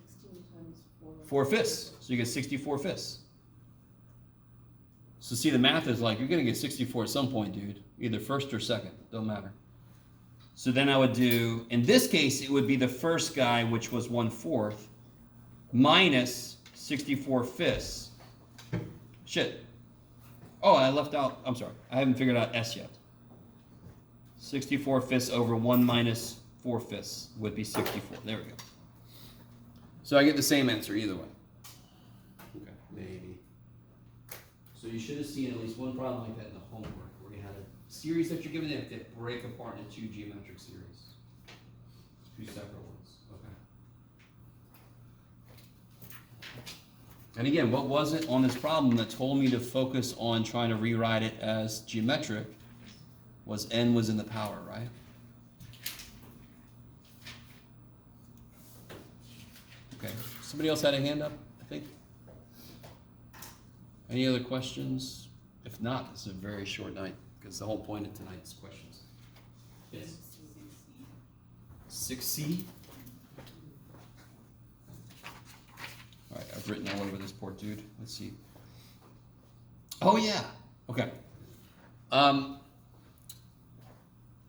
16 times 4 fifths. So you get 64 fifths. So see, the math is like, you're going to get 64 at some point, dude. Either first or second. Don't matter. So then I would do, in this case, it would be the first guy, which was 1/4, minus 64 fifths. Shit. Oh, I left out, I'm sorry. I haven't figured out S yet. 64 fifths over 1 minus 4 fifths would be 64. There we go. So I get the same answer either way. Okay, maybe. So you should have seen at least one problem like that in the homework, where you had a series that you're given that they break apart into 2 geometric series. 2 separate ones. Okay. And again, what was it on this problem that told me to focus on trying to rewrite it as geometric was n was in the power, right? Okay. Somebody else had a hand up, I think? Any other questions? If not, this is a very short night, because the whole point of tonight is questions. Yes? 6C? All right, I've written all over this poor dude. Let's see. Oh, yeah. Okay.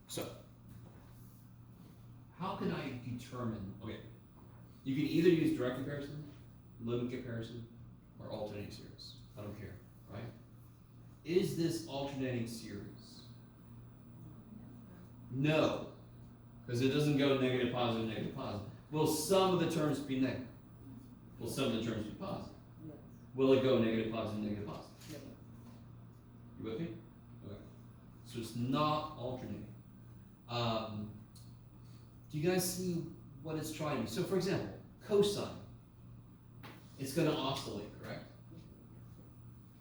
So, how can I determine, okay, you can either use direct comparison, limit comparison, or alternating series. I don't care, right? Is this alternating series? No, because it doesn't go negative, positive, negative, positive. Will some of the terms be negative? Will some of the terms be positive? Yes. Will it go negative, positive, negative, positive? Yes. You with me? Okay. So it's not alternating. Do you guys see what it's trying to do? So for example, cosine. It's going to oscillate, correct?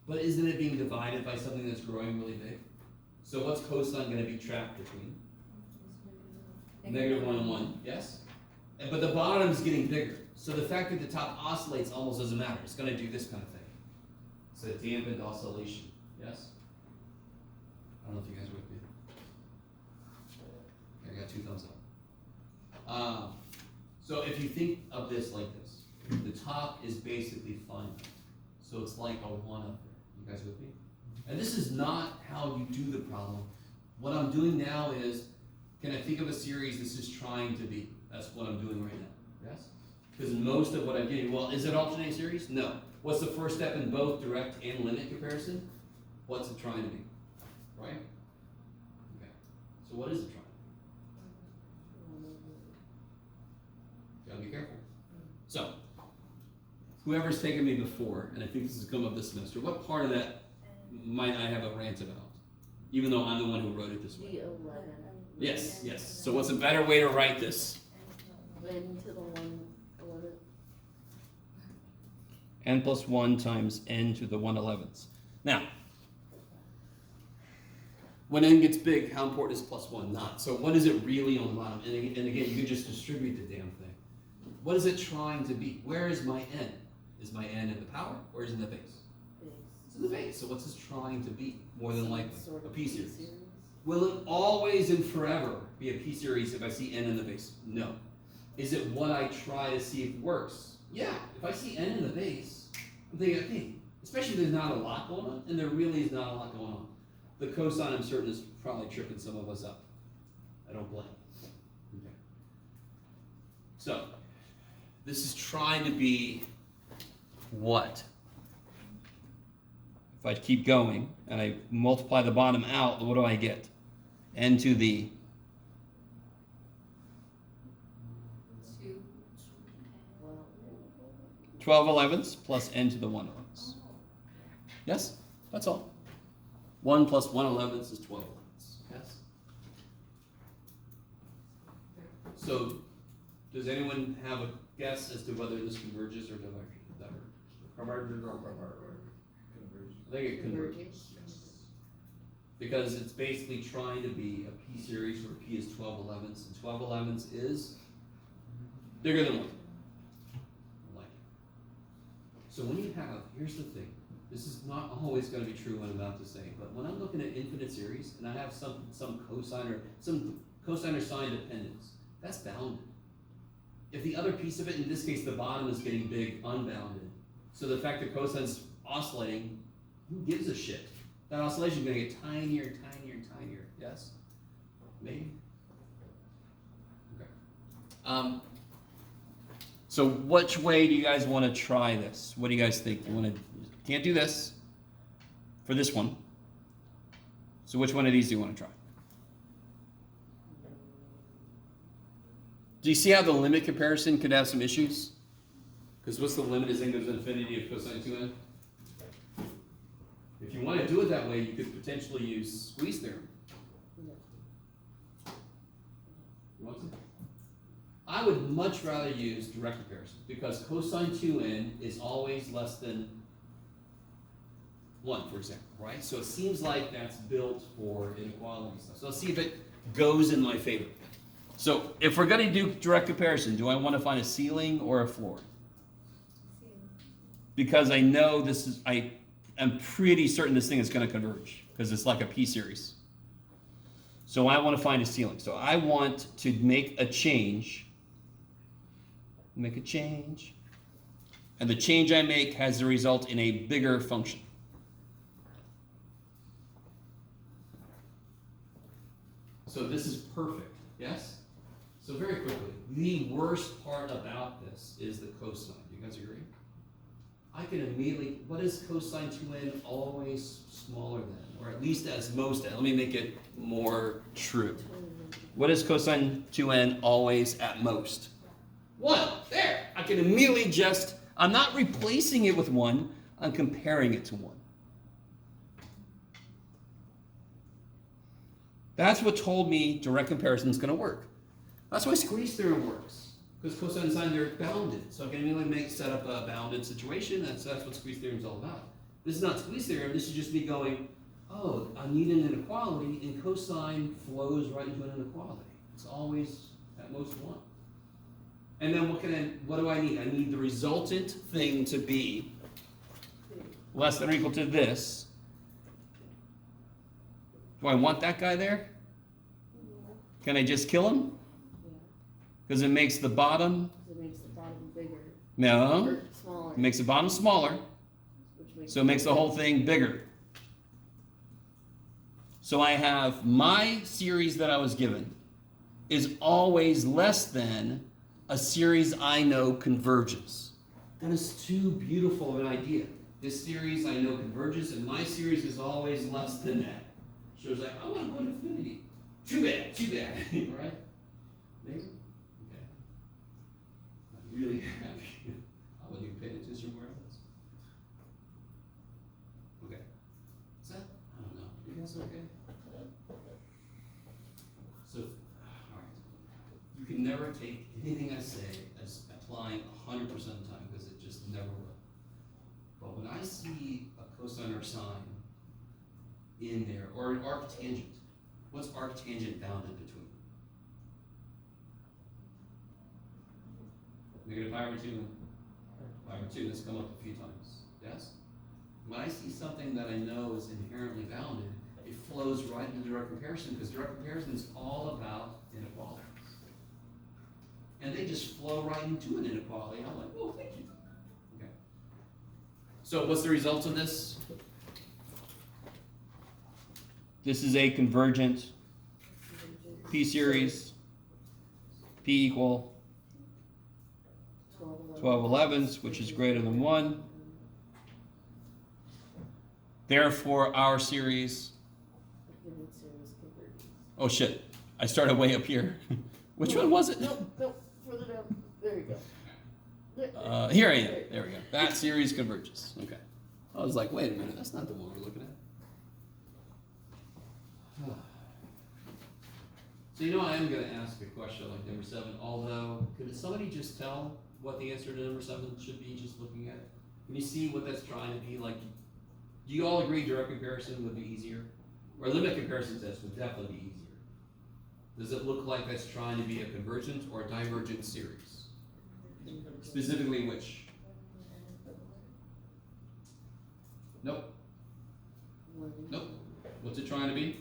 But isn't it being divided by something that's growing really big? So what's cosine going to be trapped between? Negative 1 and 1, yes? But the bottom's getting bigger. So the fact that the top oscillates almost doesn't matter. It's going to do this kind of thing. It's a dampened oscillation, yes? I don't know if you guys are with me. Okay, I got 2 thumbs up. So if you think of this like this, the top is basically finite. So it's like a 1 up there. You guys with me? And this is not how you do the problem. What I'm doing now is, can I think of a series this is trying to be? That's what I'm doing right now. Yes? Because most of what I'm getting, well, is it alternating series? No. What's the first step in both direct and limit comparison? What's it trying to be? Right? Okay. So what is it trying to be? Gotta be careful. So, whoever's taken me before, and I think this has come up this semester, what part of that might I have a rant about? Even though I'm the one who wrote it this way. The 11. Yes, yes. So what's a better way to write this? N to the 1 11. n plus 1 times n to the 1/11. Now, when n gets big, how important is plus 1? Not. So what is it really on the bottom? And again, you can just distribute the damn thing. What is it trying to be? Where is my n? Is my n in the power, or is it in the base? It's in the base. So what's this trying to be? More than likely, Sort a of p-series. Will it always and forever be a p-series if I see n in the base? No. Is it what I try to see if it works? Yeah. If I see n in the base, I'm thinking, okay, especially if there's not a lot going on, and there really is not a lot going on. The cosine, I'm certain, is probably tripping some of us up. I don't blame. Okay. So, this is trying to be what? If I keep going and I multiply the bottom out, what do I get? N to the 2. 12/11 plus n to the 1/11. Yes? That's all. 1 plus 1/11 is 12/11. Yes? So, does anyone have a guess as to whether this converges or diverges? I think it converges. Because it's basically trying to be a p-series where p is 12/11, and 12/11 is bigger than 1. Like. So when you have, here's the thing, this is not always going to be true what I'm about to say, but when I'm looking at infinite series and I have some cosine or sine dependence, that's bounded. If the other piece of it, in this case the bottom is getting big, unbounded, so the fact that cosine's oscillating, who gives a shit? That oscillation is going to get tinier and tinier and tinier. Yes? Maybe? Okay. So which way do you guys want to try this? What do you guys think? You want to, can't do this for this one. So which one of these do you want to try? Do you see how the limit comparison could have some issues? Because what's the limit as n goes to infinity of cosine 2n? If you want to do it that way, you could potentially use squeeze theorem. You want to? I would much rather use direct comparison because cosine 2n is always less than 1, for example, right? So it seems like that's built for inequality stuff. So let's see if it goes in my favor. So if we're going to do direct comparison, do I want to find a ceiling or a floor? Because I know this is, I am pretty certain this thing is going to converge because it's like a p-series. So I want to find a ceiling. So I want to make a change. And the change I make has the result in a bigger function. So this is perfect, yes? So very quickly, the worst part about this is the cosine. Do you guys agree? I can immediately, what is cosine 2n always smaller than? Or at least as most, let me make it more true. What is cosine 2n always at most? 1, there. I can immediately just, I'm not replacing it with 1, I'm comparing it to 1. That's what told me direct comparison is going to work. That's why squeeze theorem works. Because cosine and sine, they're bounded. So I can immediately set up a bounded situation. That's what squeeze theorem is all about. This is not squeeze theorem. This is just me going, oh, I need an inequality, and cosine flows right into an inequality. It's always at most 1. And then what do I need? I need the resultant thing to be less than or equal to this. Do I want that guy there? Can I just kill him? Because it makes the bottom. It makes the bottom bigger. No. Or smaller. It makes the bottom smaller. So it makes the whole thing bigger. So I have my series that I was given is always less than a series I know converges. That is too beautiful of an idea. This series I know converges, and my series is always less than that. So it's like, I want to go to infinity. Too bad, right? Maybe? Okay. I'm really happy. I wasn't even paying attention where I was. Okay. Is that? I don't know. You guys okay? So, alright. You can never take anything I say as applying 100% of the time because it just never will. see a cosine or sine in there, or an arctangent. What's arctangent bounded between? Negative pi over 2 and pi over 2. That's come up a few times. Yes? When I see something that I know is inherently bounded, it flows right into direct comparison, because direct comparison is all about inequalities. And they just flow right into an inequality. I'm like, oh, thank you. Okay. So what's the result of this? This is a convergent P series, P equal 12 11s, which is greater than 1. Therefore, our series, oh shit, I started way up here. Which one was it? No, further down. There you go. Here I am. There we go. That series converges. Okay. I was like, wait a minute, that's not the one we're looking at. So I am going to ask a question like number 7, although, could somebody just tell what the answer to number 7 should be just looking at it? Can you see what that's trying to be? Like, do you all agree direct comparison would be easier? Or limit comparison test would definitely be easier? Does it look like that's trying to be a convergent or a divergent series? Specifically which? Nope. Nope. What's it trying to be?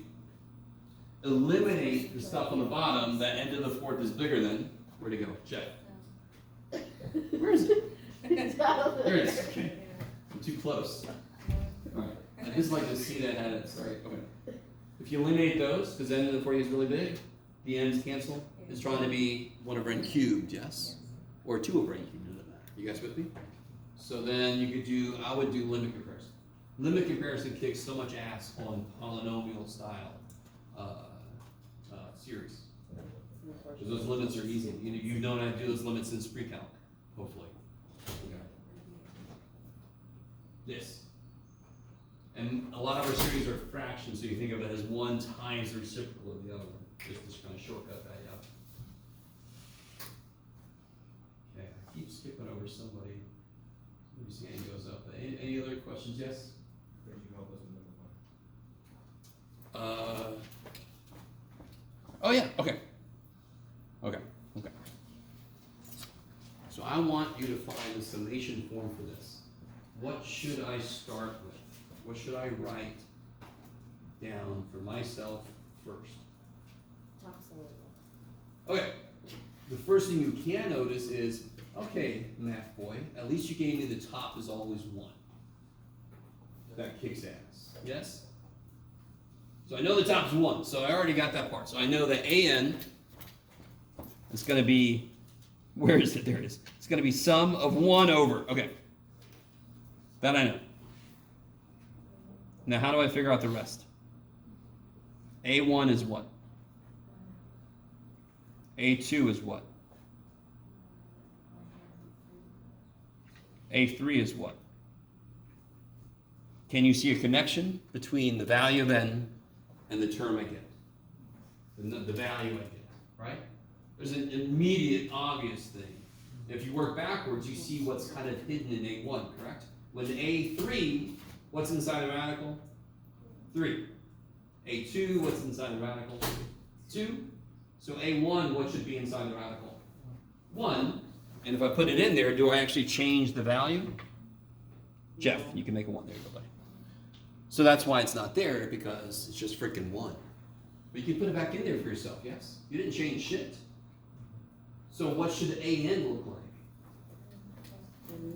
Eliminate the stuff on the bottom that end of the fourth is bigger than. Where'd it go? Check. Where is it? There it is. Okay. I'm too close. Alright. I just like to see that at it. Sorry. Okay. If you eliminate those, because the end of the fourth is really big, the ends cancel. It's trying to be 1 over n cubed, yes? Or 2 over n cubed, doesn't matter. You guys with me? So then you could do, I would do limit comparison. Limit comparison kicks so much ass on polynomial style series. Because those limits are easy. You've known how to do those limits since pre-calc, hopefully. Okay. This. And a lot of our series are fractions, so you think of it as 1 times the reciprocal of the other one. Just kind of shortcut that out. Okay, I keep skipping over somebody. Somebody's hand goes up. Any other questions? Yes? Could you help us with number 1? Oh yeah, okay. Okay. So I want you to find the summation form for this. What should I start with? What should I write down for myself first? Okay. The first thing you can notice is, okay, math boy, at least you gave me the top is always 1. That kicks ass. Yes? So I know the top's 1, so I already got that part. So I know that AN is going to be, where is it? There it is. It's going to be sum of 1 over, okay. That I know. Now how do I figure out the rest? A1 is what? A2 is what? A3 is what? Can you see a connection between the value of n and the term I get? The value I get, right? There's an immediate, obvious thing. If you work backwards, you see what's kind of hidden in A1, correct? When A3, what's inside the radical? 3. A2, what's inside the radical? 2. So A1, what should be inside the radical? 1. And if I put it in there, do I actually change the value? Jeff, you can make a 1. There you go, buddy. So that's why it's not there, because it's just freaking 1. But you can put it back in there for yourself, yes? You didn't change shit. So what should AN look like?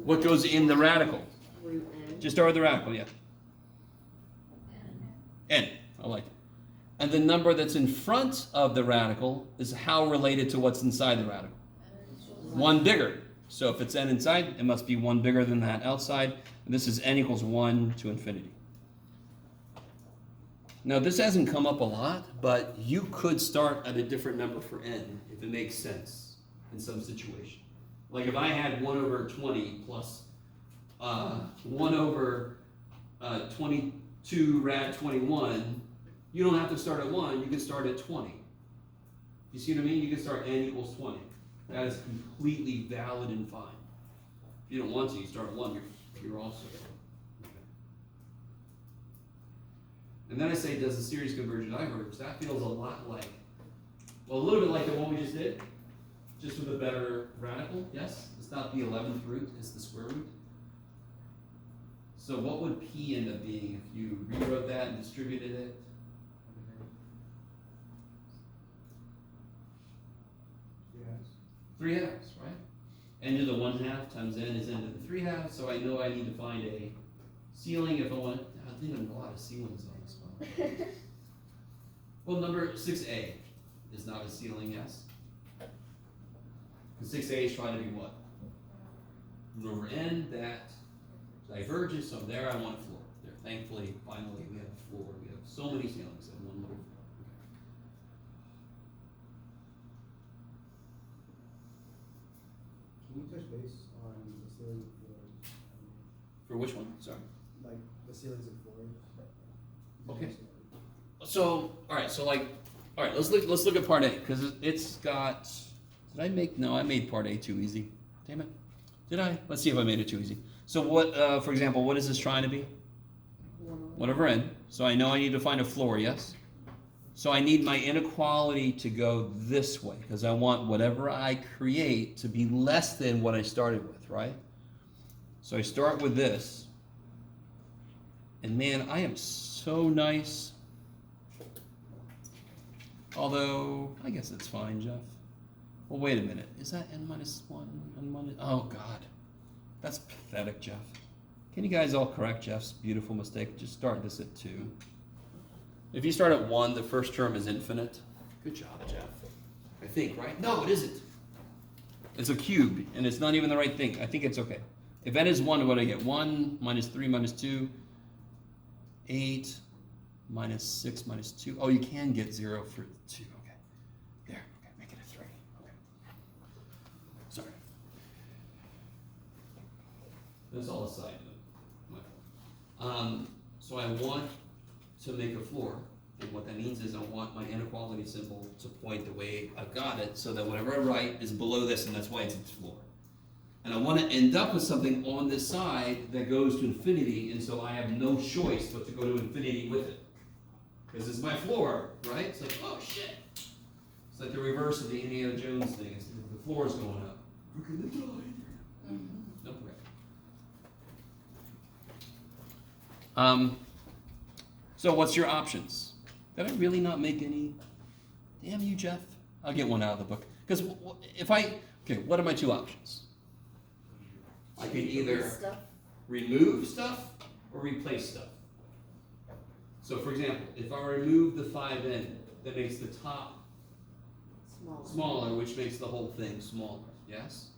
What goes in the radical? Just start with the radical, yeah. N, I like it. And the number that's in front of the radical is how related to what's inside the radical. 1 bigger. So if it's n inside, it must be 1 bigger than that outside. And this is n equals 1 to infinity. Now this hasn't come up a lot, but you could start at a different number for n if it makes sense in some situation. Like if I had 1 over 20 plus 1 over 22 rad 21, you don't have to start at 1, you can start at 20. You see what I mean? You can start n equals 20. That is completely valid and fine. If you don't want to, you start at 1, you're also. Okay. And then I say, does the series converge or diverge? That feels a lot like, well, a little bit like the one we just did, just with a better radical, yes? It's not the 11th root, it's the square root. So what would P end up being if you rewrote that and distributed it? 3 halves, right? N to the 1/2 times N is N to the 3/2, so I know I need to find a ceiling if I want. I think there's a lot of ceilings on this one. Well, number 6a is not a ceiling, yes? Because 6a is trying to be what? Over N that diverges, so there I want a floor. There, thankfully, finally, we have a floor. We have so many ceilings in one little. Can you touch base on the ceiling and floors? For which one? Sorry. Like the ceilings and floors? Okay. So, all right. So, like, all right. Let's look at part A because it's got. Did I make? No, I made part A too easy. Damn it. Did I? Let's see if I made it too easy. So, what? For example, what is this trying to be? 1 over N. So I know I need to find a floor. Yes. So I need my inequality to go this way because I want whatever I create to be less than what I started with, right? So I start with this. And man, I am so nice. Although, I guess it's fine, Jeff. Well, wait a minute. Is that N minus 1? N minus, oh, God. That's pathetic, Jeff. Can you guys all correct Jeff's beautiful mistake? Just start this at 2. If you start at 1, the first term is infinite. Good job, Jeff. I think, right? No, it isn't. It's a cube, and it's not even the right thing. I think it's okay. If n is 1, what do I get? 1 minus 3 minus 2, 8 minus 6 minus 2. Oh, you can get 0 for 2. Okay. There. Okay, make it a 3. Okay. Sorry. That's all a side note. So I want to make a floor, and what that means is I want my inequality symbol to point the way I've got it so that whatever I write is below this, and that's why it's its floor. And I want to end up with something on this side that goes to infinity, and so I have no choice but to go to infinity with it. Because it's my floor, right? It's like, oh shit! It's like the reverse of the Indiana Jones thing. It's, the floor is going up. We're gonna die. No way. So what's your options? Did I really not make any? Damn you, Jeff. I'll get one out of the book. Because if okay, what are my 2 options? I could either remove stuff or replace stuff. So for example, if I remove the 5n, that makes the top smaller, which makes the whole thing smaller. Yes?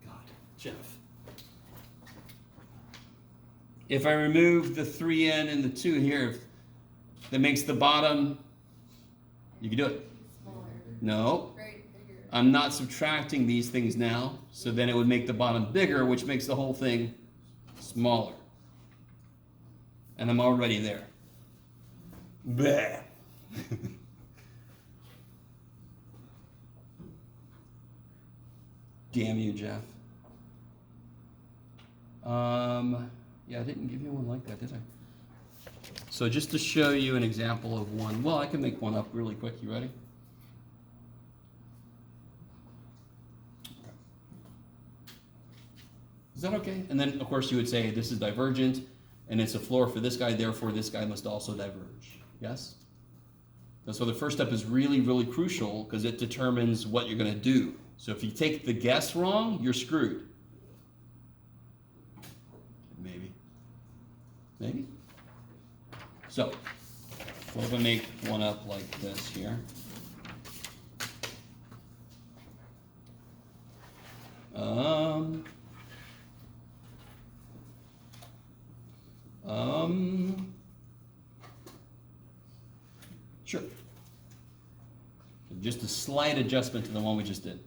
God, Jeff. If I remove the 3n and the 2 here, that makes the bottom, you can do it. Smaller. No. Right, bigger. I'm not subtracting these things now, so then it would make the bottom bigger, which makes the whole thing smaller. And I'm already there. Bleh. Damn you, Jeff. Yeah, I didn't give you one like that, did I? So just to show you an example of one, well, I can make one up really quick. You ready? Is that okay? And then, of course, you would say this is divergent, and it's a floor for this guy, therefore this guy must also diverge. Yes? And so the first step is really, really crucial because it determines what you're going to do. So if you take the guess wrong, you're screwed. Maybe. Maybe? So, we're going to make one up like this here. Sure. Just a slight adjustment to the one we just did.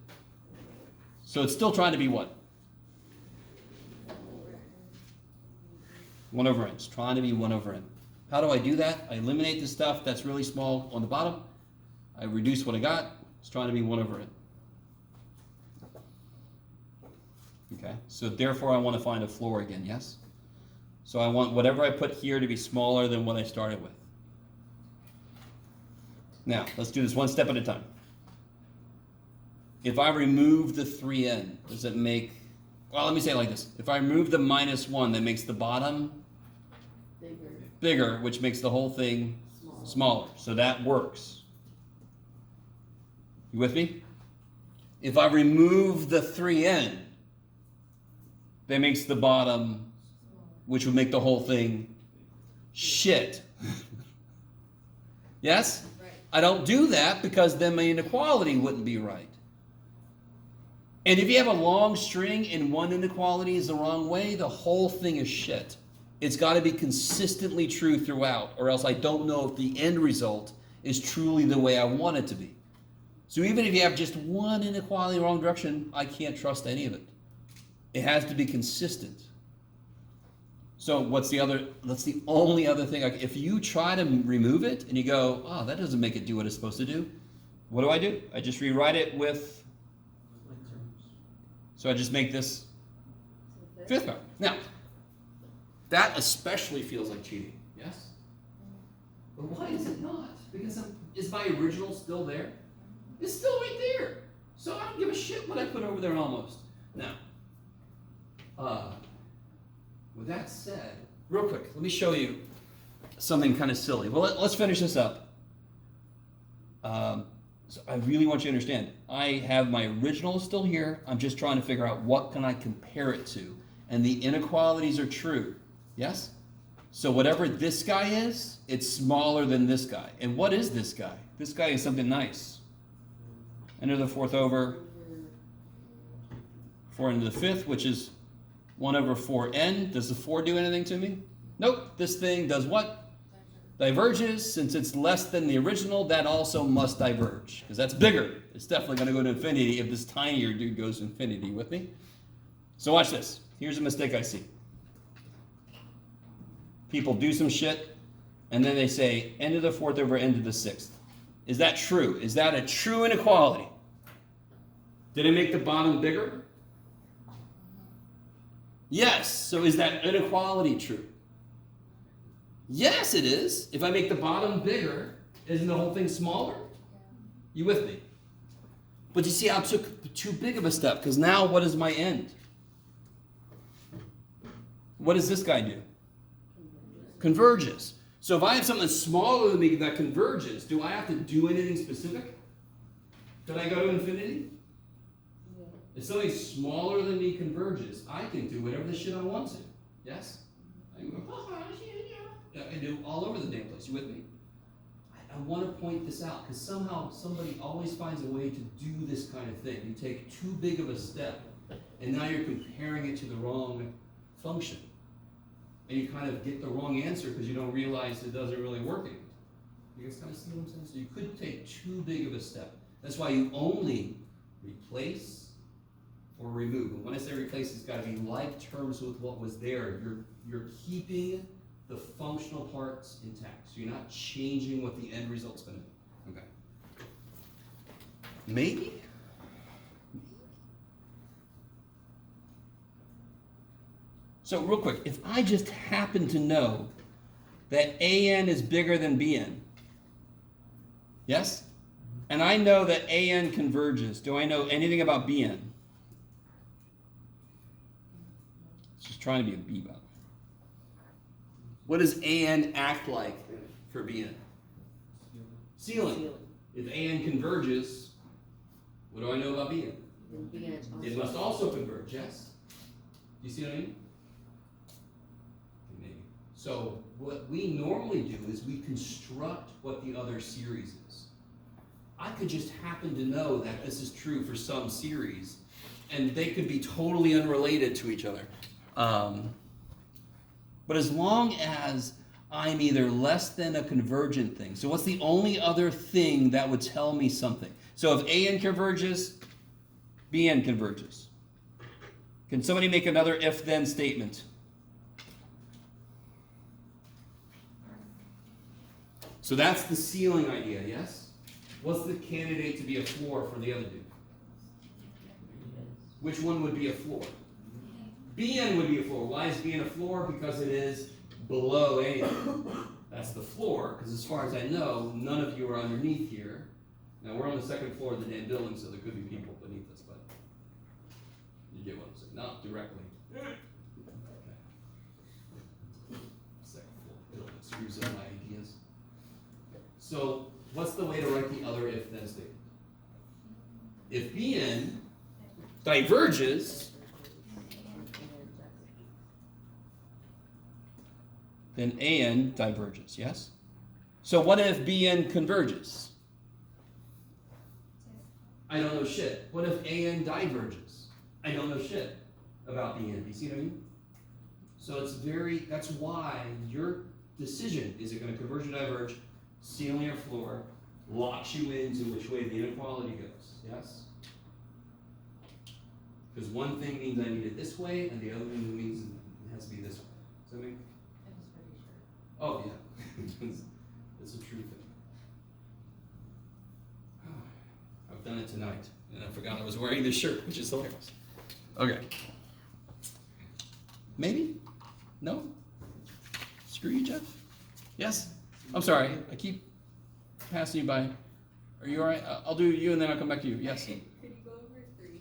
So it's still trying to be what? 1 over n. It's trying to be 1 over n. How do I do that? I eliminate the stuff that's really small on the bottom. I reduce what I got. It's trying to be 1 over n. Okay, so therefore I want to find a floor again, yes? So I want whatever I put here to be smaller than what I started with. Now, let's do this one step at a time. If I remove the 3n, does it make, well, let me say it like this. If I remove the -1, that makes the bottom Bigger, bigger, which makes the whole thing smaller. smaller. So that works. You with me? If I remove the 3n, that makes the bottom, which would make the whole thing shit. Yes? Right. I don't do that because then my inequality wouldn't be right. And if you have a long string and one inequality is the wrong way, the whole thing is shit. It's got to be consistently true throughout, or else I don't know if the end result is truly the way I want it to be. So even if you have just one inequality in the wrong direction, I can't trust any of it. It has to be consistent. So that's the only other thing. If you try to remove it and you go, oh, that doesn't make it do what it's supposed to do, what do? I just rewrite it with, so I just make this fifth power. Now, that especially feels like cheating, yes? But why is it not? Because is my original still there? It's still right there. So I don't give a shit what I put over there almost. Now, with that said, real quick, let me show you something kind of silly. Well, let's finish this up. So I really want you to understand. I have my original still here. I'm just trying to figure out what can I compare it to. And the inequalities are true. Yes? So whatever this guy is, it's smaller than this guy. And what is this guy? This guy is something nice. Enter the fourth over 4 into the fifth, which is 1 over 4n. Does the 4 do anything to me? Nope. This thing does what? Diverges. Since it's less than the original, that also must diverge. Because that's bigger. It's definitely going to go to infinity if this tinier dude goes to infinity. With me? So watch this. Here's a mistake I see. People do some shit, and then they say n to the fourth over n to the sixth. Is that true? Is that a true inequality? Did it make the bottom bigger? Yes. So is that inequality true? Yes, it is. If I make the bottom bigger, isn't the whole thing smaller? You with me? But you see how I took too big of a step, because now what is my end? What does this guy do? Converges. So if I have something smaller than me that converges, do I have to do anything specific? Can I go to infinity? Yeah. If something smaller than me converges, I can do whatever the shit I want to. Yes? I can go, I can do all over the damn place. You with me? I want to point this out because somehow somebody always finds a way to do this kind of thing. You take too big of a step, and now you're comparing it to the wrong function. And you kind of get the wrong answer because you don't realize it doesn't really work anymore. You guys kind of see what I'm saying? So you couldn't take too big of a step. That's why you only replace or remove. And when I say replace, it's got to be like terms with what was there. You're keeping the functional parts intact. So you're not changing what the end result's going to be. Okay. Maybe? So real quick, if I just happen to know that AN is bigger than BN, yes? And I know that AN converges, do I know anything about BN? It's just trying to be a bebop. What does AN act like for BN? Ceiling. If AN converges, what do I know about BN? Then BN It must also converge, yes? Do you see what I mean? Maybe. So what we normally do is we construct what the other series is. I could just happen to know that this is true for some series, and they could be totally unrelated to each other. But as long as I'm either less than a convergent thing, so what's the only other thing that would tell me something? So if AN converges, BN converges. Can somebody make another if-then statement? So that's the ceiling idea, yes? What's the candidate to be a floor for the other dude? Which one would be a floor? BN would be a floor. Why is BN a floor? Because it is below anything. That's the floor, because as far as I know, none of you are underneath here. Now, we're on the second floor of the damn building, so there could be people beneath us, but you get what I'm saying. Not directly. Okay. Second floor building screws up my ideas. So, what's the way to write the other if-then statement? If Bn diverges, then An diverges, yes? So what if Bn converges? I don't know shit. What if An diverges? I don't know shit about Bn. You see what I mean? So that's why your decision, is it going to converge or diverge, ceiling or floor, locks you into which way the inequality goes, yes? Because one thing means I need it this way, and the other thing means it has to be this way. Does that make? I'm just pretty sure. Oh, yeah. It's a true thing. I've done it tonight, and I forgot I was wearing this shirt, which is hilarious. Okay. Maybe? No? Screw you, Jeff? Yes? I'm sorry, I keep passing you by. Are you alright? I'll do you and then I'll come back to you. Yes? Could you go over 3?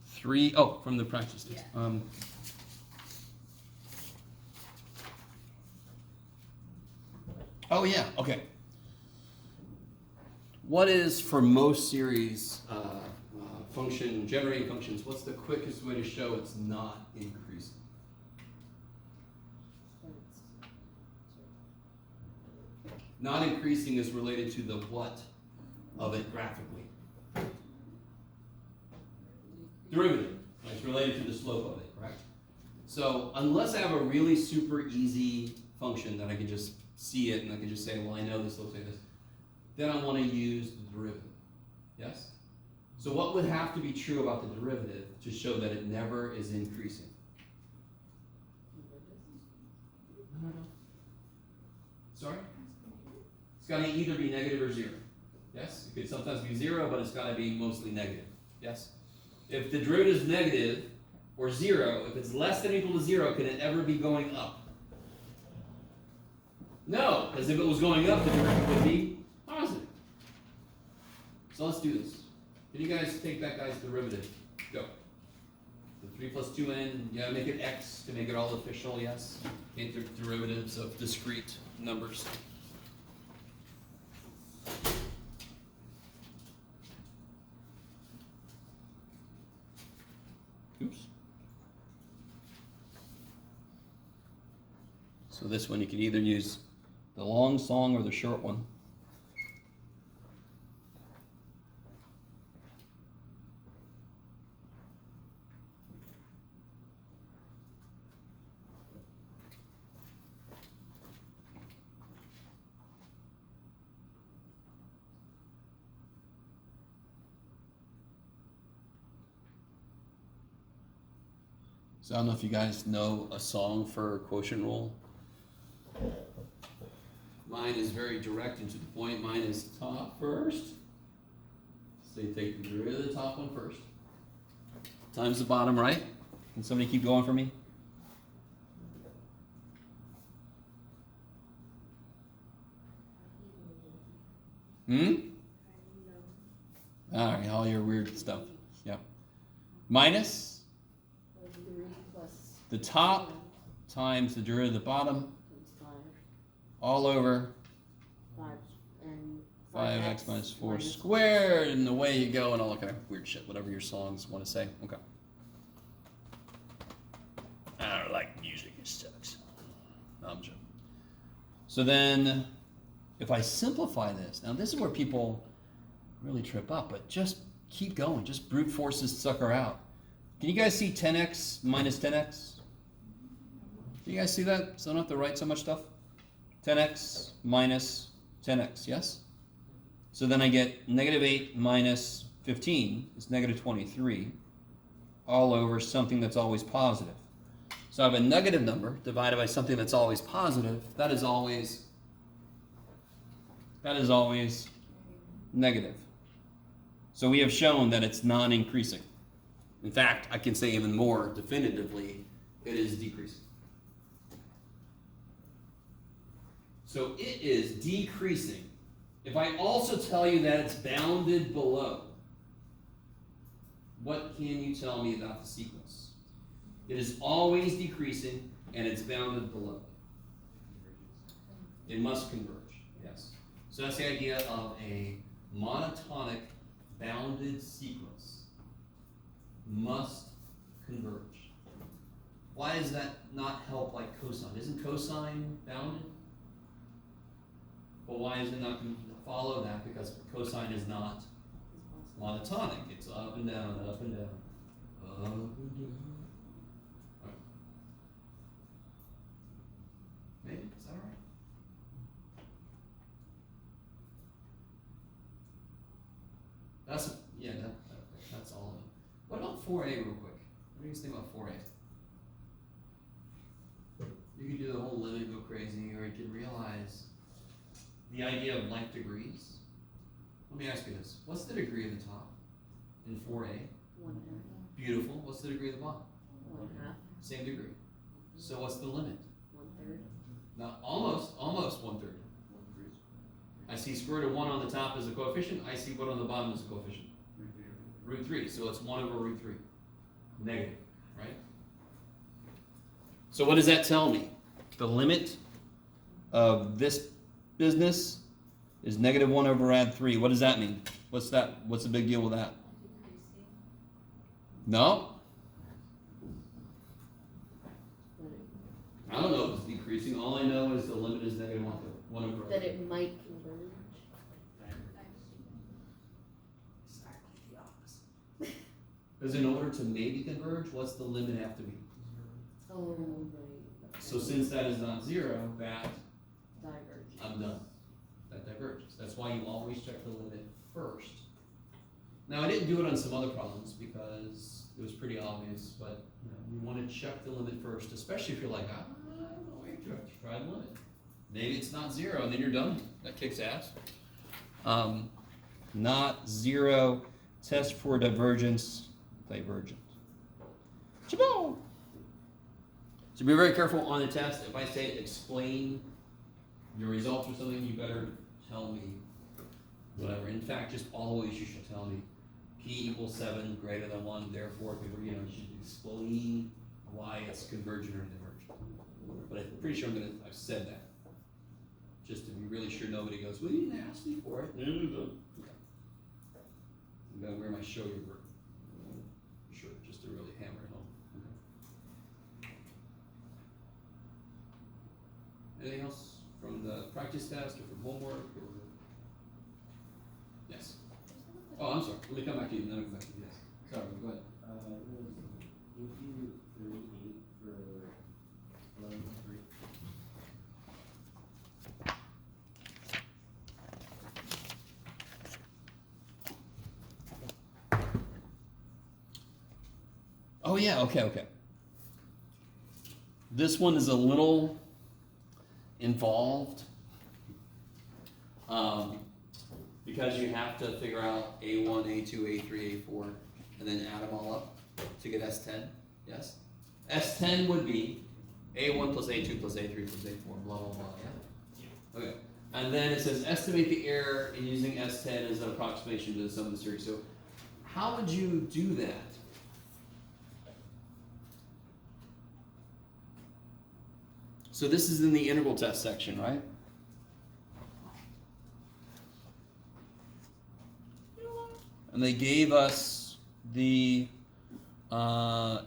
3, oh, from the practice test. Yeah. Oh yeah, okay. What is, for most series function, generating functions, what's the quickest way to show it's not increasing? Not increasing is related to the what of it graphically? Derivative. It's related to the slope of it, correct? So unless I have a really super easy function that I can just see it and I can just say, well, I know this looks like this, then I want to use the derivative. Yes? So what would have to be true about the derivative to show that it never is increasing? Sorry? It's got to either be negative or 0. Yes? It could sometimes be 0, but it's got to be mostly negative. Yes? If the derivative is negative or 0, if it's less than or equal to 0, can it ever be going up? No, because if it was going up, the derivative would be positive. So let's do this. Can you guys take that guy's derivative? Go. The 3 plus 2n, yeah, make it x to make it all official, yes? Derivatives of discrete numbers. Oops. So this one you can either use the long song or the short one. So I don't know if you guys know a song for quotient rule. Mine is very direct and to the point. Mine is top first. So you take the derivative of the top one first. Times the bottom right. Can somebody keep going for me? Alright, all your weird stuff. Yep. Minus 3 plus the top times the derivative of the bottom, times 5, all over 5, and 5x minus 4 squared, and away you go, and all that kind of weird shit, whatever your songs want to say. Okay. I don't like music, it sucks. No, I'm joking. So then, if I simplify this, now this is where people really trip up, but just keep going, just brute force this sucker out. Can you guys see 10x minus 10x? Can you guys see that? So I don't have to write so much stuff. 10x minus 10x, yes? So then I get negative 8 minus 15 is negative 23, all over something that's always positive. So I have a negative number divided by something that's always positive. That is always negative. So we have shown that it's non-increasing. In fact, I can say even more definitively, it is decreasing. So it is decreasing. If I also tell you that it's bounded below, what can you tell me about the sequence? It is always decreasing and it's bounded below. It must converge, yes. So that's the idea of a monotonic bounded sequence. Must converge. Why does that not help like cosine? Isn't cosine bounded? Well, why does it not follow that? Because cosine is not monotonic. It's up and down, up and down, up and down. All right. Maybe, is that all right? That's, yeah, that's all of it. What about 4a real quick? What do you guys think about 4a? You could do the whole limit, go crazy, or you could realize the idea of length degrees. Let me ask you this. What's the degree of the top in 4a? 1/2. Beautiful. What's the degree of the bottom? 1/2. Same degree. So what's the limit? 1/3. Not almost 1/3. I see square root of 1 on the top as a coefficient. I see 1 on the bottom as a coefficient. Root 3. So it's 1 over root 3. Negative, right? So what does that tell me? The limit of this business is negative 1 over rad 3. What does that mean? What's that? What's the big deal with that? No? I don't know if it's decreasing. All I know is the limit is negative 1 over rad. That it might converge. Exactly the opposite. Because in order to maybe converge, what's the limit have to be? Oh, right. So since that is not 0, that Diverge. I'm done. That diverges. That's why you always check the limit first. Now I didn't do it on some other problems because it was pretty obvious, but you want to check the limit first, especially if you're like, I don't know, wait, try the limit. Maybe it's not 0, and then you're done. That kicks ass. Not 0. Test for divergence. Divergent. Chabon! So be very careful on the test. If I say explain your results or something, you better tell me whatever. In fact, just always you should tell me p equals 7 greater than 1, therefore, you should explain why it's convergent or divergent. But I'm pretty sure I've said that. Just to be really sure nobody goes, well, you didn't ask me for it. No. I'm gonna wear my show your work shirt just to really hammer it home. Okay. Anything else from the practice test or from homework or? Yes. Oh, I'm sorry. Let me come back to you. Then I'll come back to you. Yes. Sorry. Go ahead. It was issue 38 for 11.3. Oh yeah. Okay. This one is a little involved because you have to figure out A1, A2, A3, A4, and then add them all up to get S10. Yes? S10 would be A1 plus A2 plus A3 plus A4, blah, blah, blah, yeah? Okay. And then it says estimate the error in using S10 as an approximation to the sum of the series. So how would you do that? So this is in the integral test section, right? And they gave us the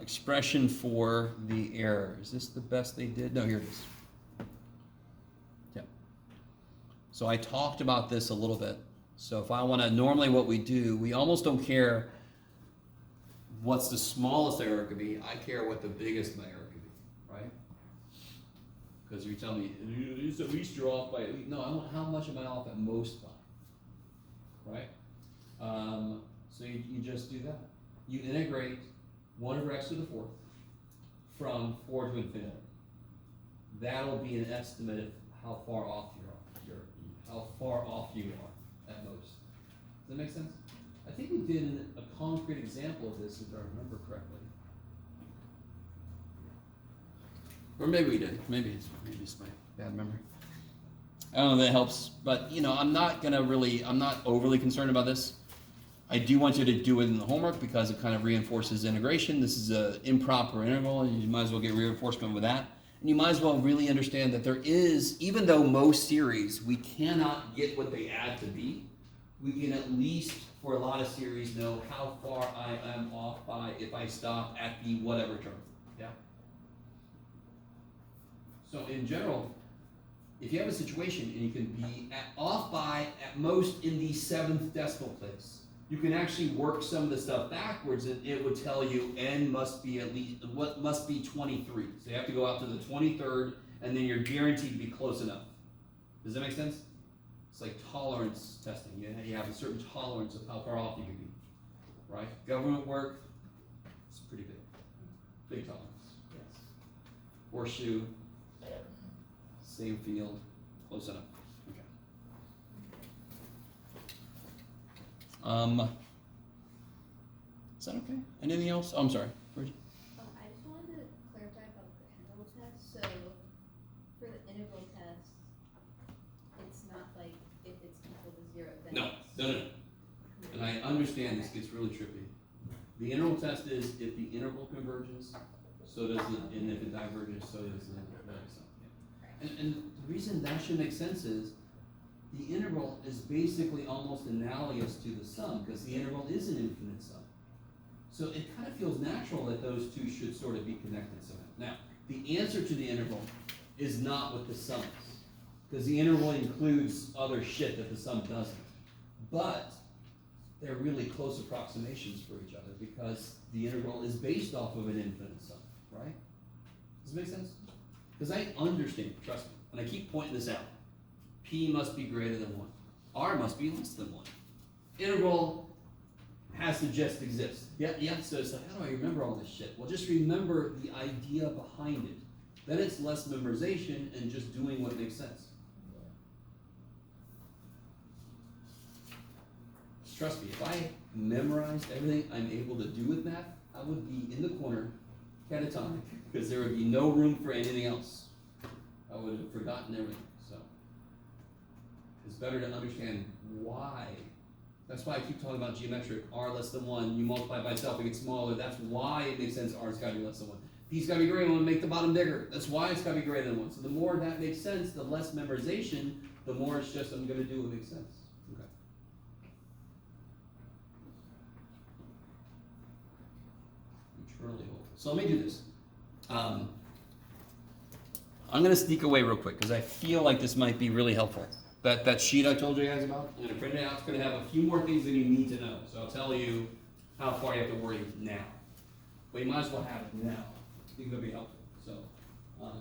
expression for the error. Is this the best they did? No, here it is. Yeah. So I talked about this a little bit. So if I want to, normally what we do, we almost don't care what's the smallest error could be. I care what the biggest error could be, right? Because you tell me, at least you're off by, no, I want how much am I off at most by, right? So you just do that. You integrate 1 over x to the 4th from 4 to infinity. That'll be an estimate of how far off you are at most. Does that make sense? I think we did a concrete example of this, if I remember correctly. Or maybe we did. Maybe it's my bad memory. I don't know if that helps, but you know, I'm not overly concerned about this. I do want you to do it in the homework because it kind of reinforces integration. This is an improper integral, and you might as well get reinforcement with that. And you might as well really understand that there is, even though most series, we cannot get what they add to be, we can at least, for a lot of series, know how far I am off by if I stop at the whatever term. Yeah? So in general, if you have a situation and you can be off by at most in the 7th decimal place, you can actually work some of the stuff backwards and it would tell you n must be at least, what must be 23. So you have to go out to the 23rd and then you're guaranteed to be close enough. Does that make sense? It's like tolerance testing. You have a certain tolerance of how far off you can be, right? Government work, it's pretty big. Big tolerance. Yes. Horseshoe, same field, close enough. Okay. Is that okay? Anything else? Oh, I'm sorry. Bridget? I just wanted to clarify about the integral test. So for the integral test, it's not like if it's equal to 0, then No. And I understand this gets really trippy. The integral test is if the integral converges, so does the, and if it diverges, so does the sum. And the reason that should make sense is the integral is basically almost analogous to the sum because the integral is an infinite sum. So it kind of feels natural that those two should sort of be connected somehow. Now, the answer to the integral is not what the sum is because the integral includes other shit that the sum doesn't. But they're really close approximations for each other because the integral is based off of an infinite sum, right? Does it make sense? Because I understand, trust me, and I keep pointing this out. P must be greater than 1. R must be less than 1. Integral has to just exist. Yeah, so it's like, how do I remember all this shit? Well, just remember the idea behind it. Then it's less memorization and just doing what makes sense. Trust me, if I memorized everything I'm able to do with math, I would be in the corner, catatonic, because there would be no room for anything else. I would have forgotten everything, so. It's better to understand why. That's why I keep talking about geometric, R less than 1, you multiply by itself, it gets smaller, that's why it makes sense R's gotta be less than 1. P's gotta be greater than 1, make the bottom bigger, that's why it's gotta be greater than 1. So the more that makes sense, the less memorization, the more it's just I'm gonna do what makes sense. Okay. Eternally hopeful. So let me do this. I'm gonna sneak away real quick because I feel like this might be really helpful. That sheet I told you guys about, I'm gonna print it out. It's gonna have a few more things that you need to know. So I'll tell you how far you have to worry now. But you might as well have it now. I think it'll be helpful. So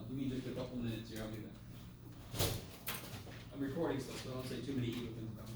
give me just a couple minutes here. I'll be back. I'm recording stuff, so I don't say too many evil things about it.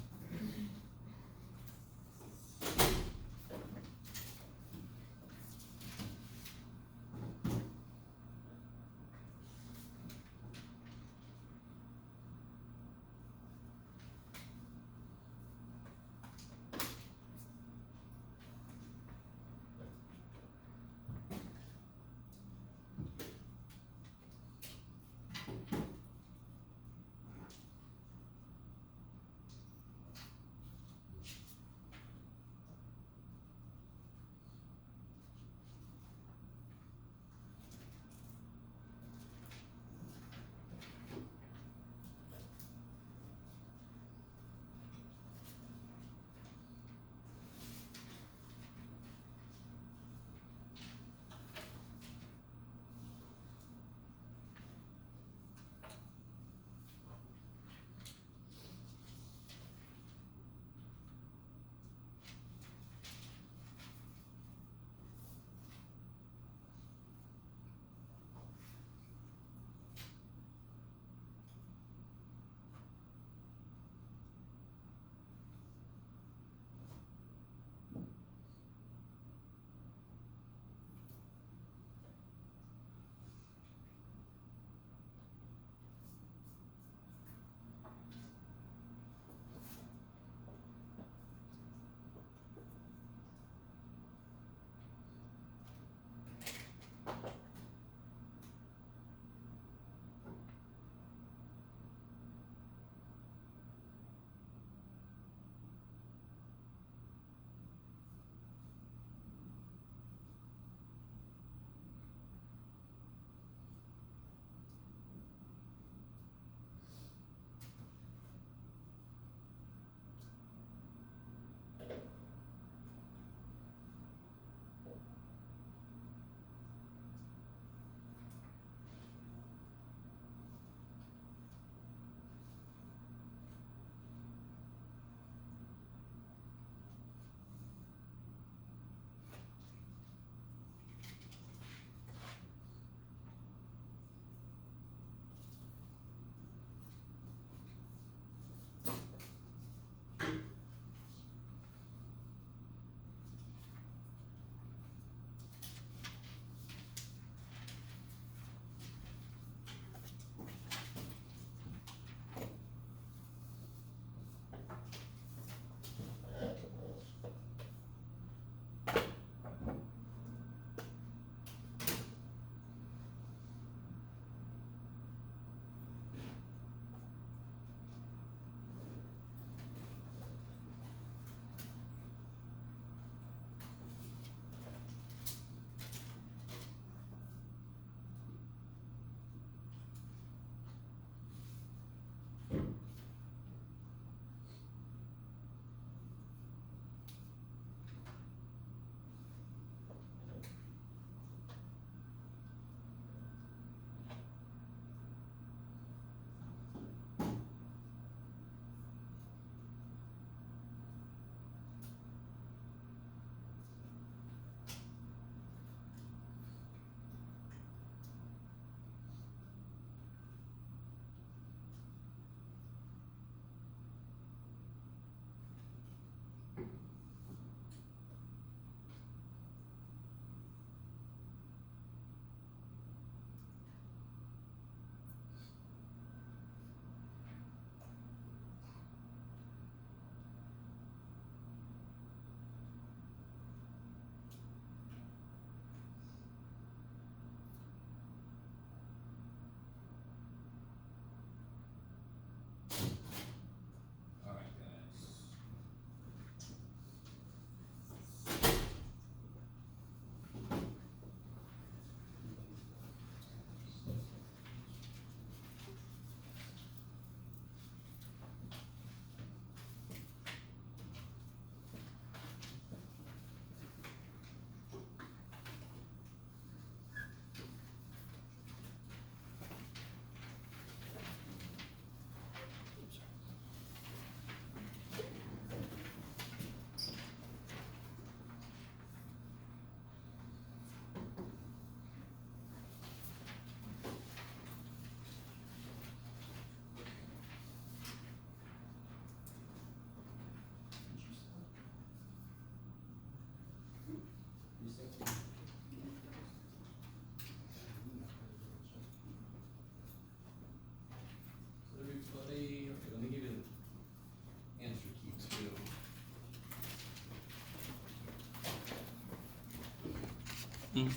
You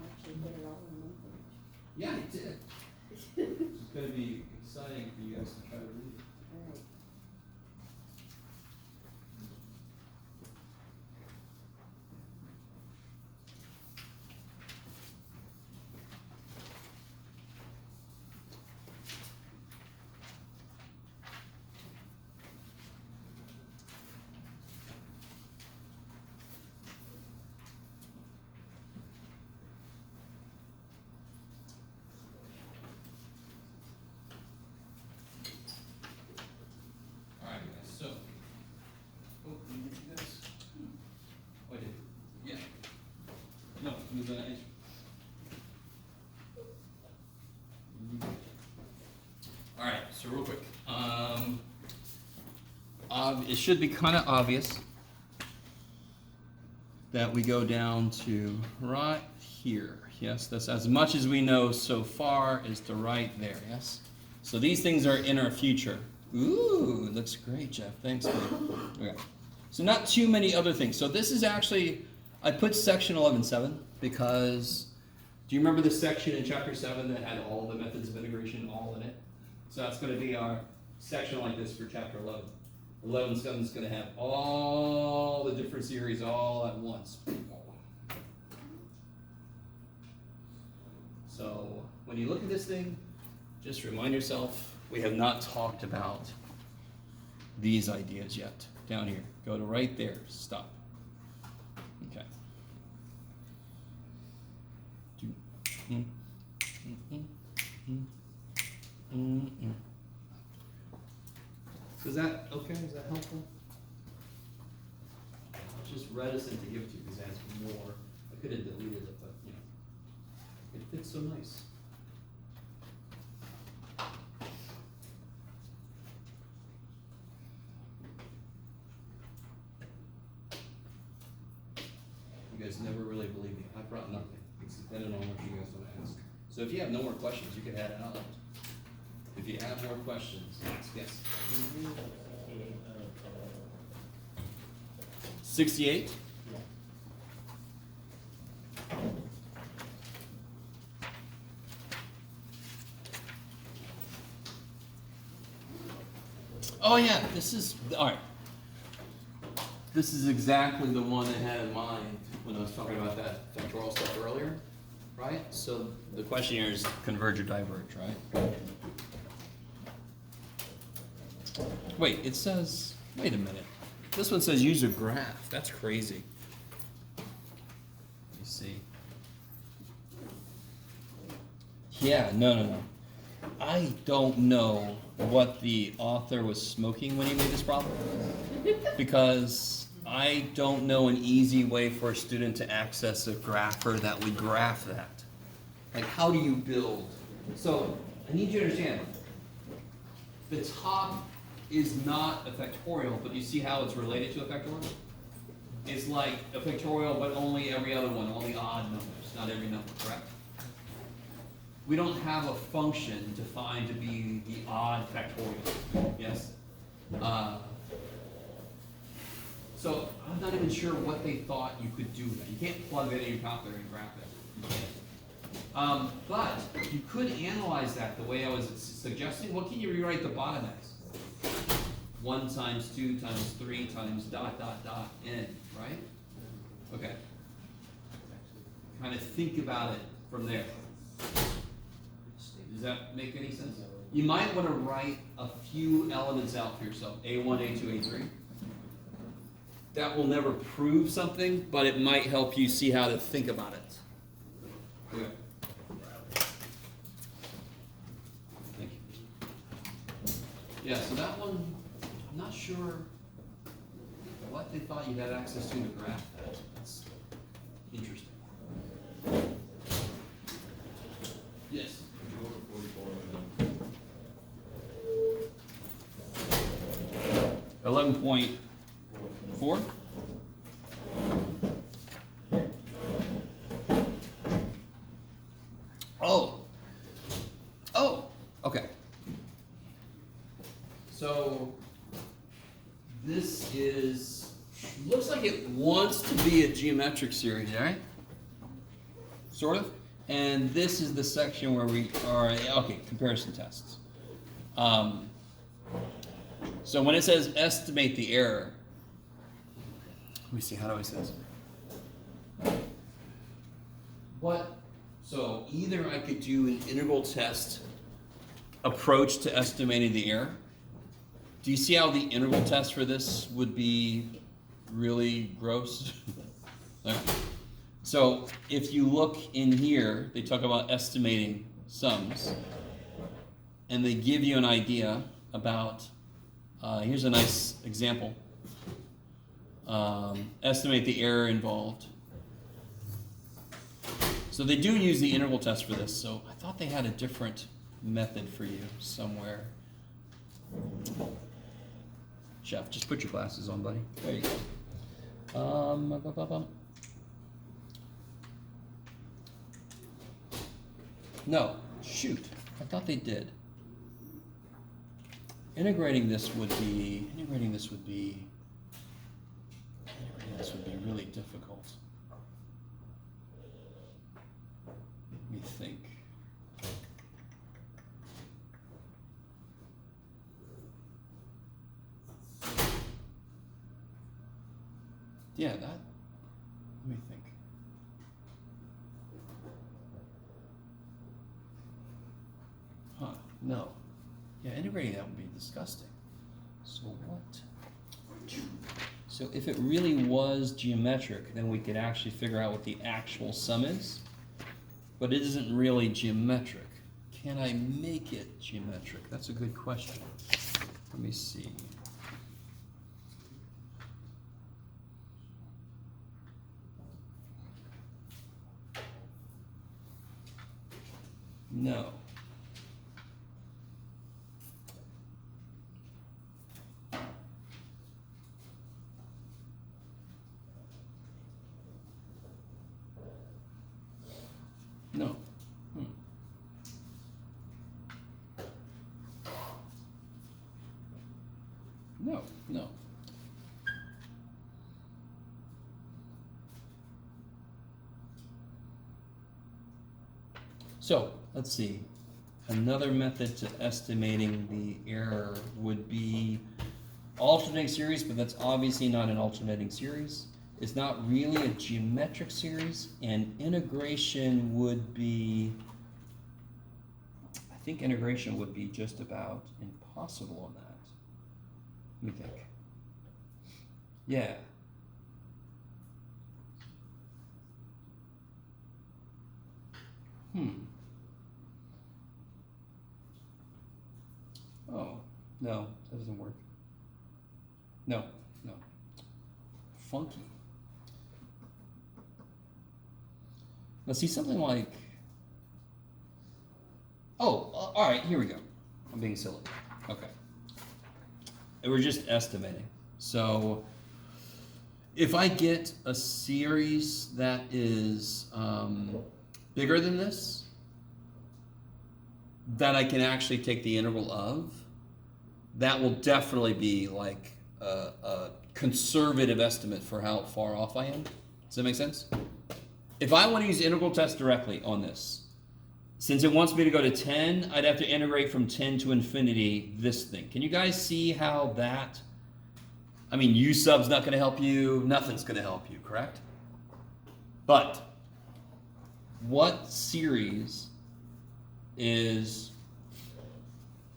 actually put it all in one page. Yeah, I did. It's gonna be exciting for you guys to try to read. Alright. Alright, guys, so. Oh, did you do this? Oh, I did. Yeah. No, move that edge. Alright, so real quick, it should be kinda obvious that we go down to right here. Yes, that's as much as we know so far is to right there, yes? So these things are in our future. Ooh, looks great, Jeff. Thanks, man. Okay. So not too many other things. So this is actually, I put section 11.7 because, do you remember the section in chapter 7 that had all the methods of integration all in it? So that's going to be our section like this for chapter 11. 11.7 is going to have all the different series all at once. So when you look at this thing, just remind yourself, we have not talked about these ideas yet. Down here, go to right there, stop. Okay. So is that okay? Is that helpful? I was just reticent to give it to you because it has more. I could have deleted it, but you know, it fits so nice. You guys never really believe me. I brought nothing. It's dependent on what you guys want to ask. So if you have no more questions, you can head out. If you have more questions, ask. Yes. 68? Oh yeah, this is, all right. This is exactly the one I had in mind when I was talking about that factorial stuff earlier, right? So the question here is converge or diverge, right? Wait, it says, wait a minute. This one says use a graph. That's crazy. Let me see. Yeah, no. I don't know what the author was smoking when he made this problem. Because I don't know an easy way for a student to access a grapher that would graph that. Like, how do you build? So, I need you to understand, the top is not a factorial, but you see how it's related to a factorial? It's like a factorial, but only every other one, only odd numbers, not every number, correct? We don't have a function defined to be the odd factorial, yes? So I'm not even sure what they thought you could do with that. You can't plug that in your calculator and graph it. You can't. But you could analyze that the way I was suggesting. What can you rewrite the bottom as? 1 times 2 times 3 times ... n, right? Okay. Kind of think about it from there. Does that make any sense? You might want to write a few elements out for yourself. A1, A2, A3. That will never prove something, but it might help you see how to think about it. Okay. Thank you. Yeah, so that one, I'm not sure what they thought you had access to to graph that. That's interesting. Yes. 11.4. Oh, okay. So would be a geometric series, all right? Sort of. And this is the section where we are, okay, comparison tests. So when it says estimate the error, let me see, how do I say this? So either I could do an integral test approach to estimating the error. Do you see how the integral test for this would be really gross? Okay. So if you look in here, they talk about estimating sums, and they give you an idea about, here's a nice example. Estimate the error involved. So they do use the integral test for this, so I thought they had a different method for you somewhere. Jeff, just put your glasses on, buddy. There you go. No, shoot, I thought they did. Integrating this would be really difficult. Let me think. Yeah, let me think. Huh, no. Yeah, integrating that would be disgusting. So what? So if it really was geometric, then we could actually figure out what the actual sum is. But it isn't really geometric. Can I make it geometric? That's a good question. Let me see. No. No. No, no. So, let's see. Another method to estimating the error would be alternating series, but that's obviously not an alternating series. It's not really a geometric series, and integration would be, I think integration would be just about impossible on that. Let me think. Yeah. Oh, no, that doesn't work. No. Funky. Let's see something like, all right, here we go. I'm being silly. Okay. And we're just estimating. So if I get a series that is bigger than this, that I can actually take the integral of, that will definitely be like a conservative estimate for how far off I am. Does that make sense? If I want to use integral test directly on this, since it wants me to go to 10, I'd have to integrate from 10 to infinity this thing. Can you guys see how that, I mean, U sub's not going to help you, nothing's going to help you, correct? But what series is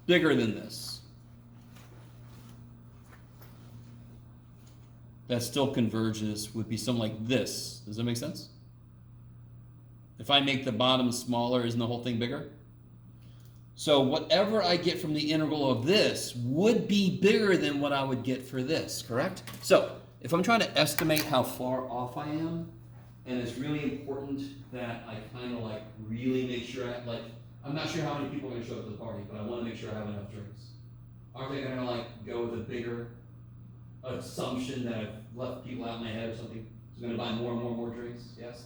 bigger than this? That still converges would be something like this. Does that make sense? If I make the bottom smaller, isn't the whole thing bigger? So whatever I get from the integral of this would be bigger than what I would get for this, correct? So if I'm trying to estimate how far off I am, and it's really important that I kind of like really make sure I'm not sure how many people are going to show up at the party, but I want to make sure I have enough drinks. Aren't they going to like go with a bigger assumption that I've left people out in my head or something? So I'm going to buy more and more drinks? Yes?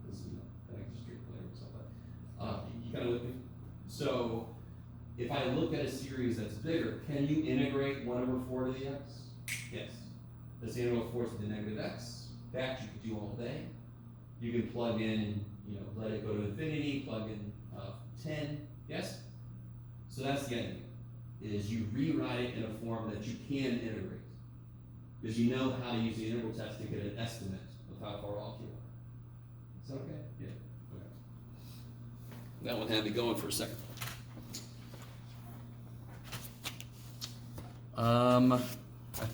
This is, I can just drink whatever stuff. You kind of with me? So if I look at a series that's bigger, can you integrate 1/4 to the x? Yes. Does the integral of 4 to the negative x? That you could do all day. You can plug in and, let it go to infinity, plug in 10, yes? So that's the idea, is you rewrite it in a form that you can integrate. Because you know how to use the integral test to get an estimate of how far off you are. Is that okay? Yeah. Okay. That one had me going for a second. I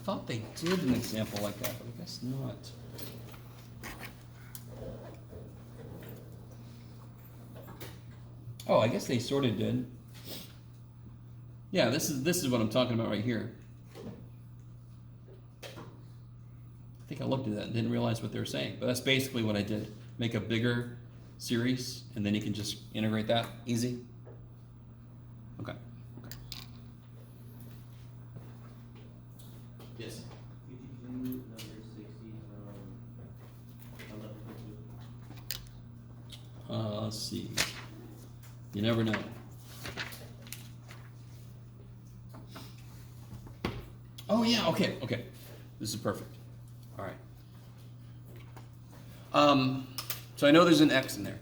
thought they did an example like that, but I guess not. Oh, I guess they sort of did. Yeah, this is what I'm talking about right here. I think I looked at that and didn't realize what they were saying, but that's basically what I did. Make a bigger series, and then you can just integrate that easy. Okay. Yes. Could you do number 60 from 11 to 2? Let's see. You never know. Oh yeah, okay. This is perfect. All right. So I know there's an X in there,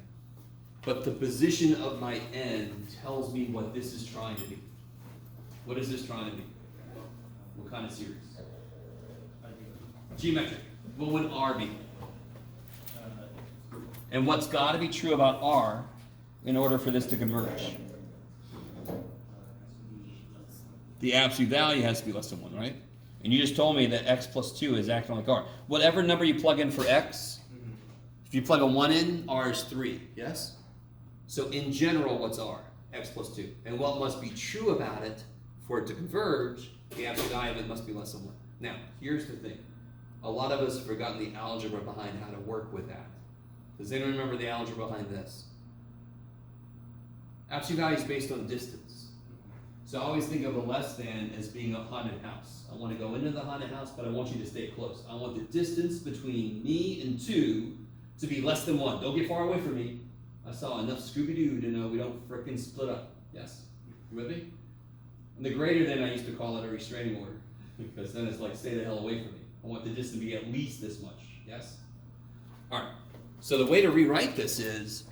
but the position of my n tells me what this is trying to be. What is this trying to be? What kind of series? Geometric. What would R be? And what's got to be true about R in order for this to converge? The absolute value has to be less than 1, right? And you just told me that x plus 2 is acting like R. Whatever number you plug in for x, if you plug a 1 in, R is 3, yes? So in general, what's R? X plus 2. And what must be true about it for it to converge, the absolute value of it must be less than 1. Now, here's the thing. A lot of us have forgotten the algebra behind how to work with that. Does anyone remember the algebra behind this? Absolute value is based on distance. So I always think of a less than as being a haunted house. I want to go into the haunted house, but I want you to stay close. I want the distance between me and 2 to be less than 1. Don't get far away from me. I saw enough Scooby-Doo to know we don't frickin' split up. Yes? You with me? And the greater than, I used to call it a restraining order, because then it's like, stay the hell away from me. I want the distance to be at least this much. Yes? All right. So the way to rewrite this is,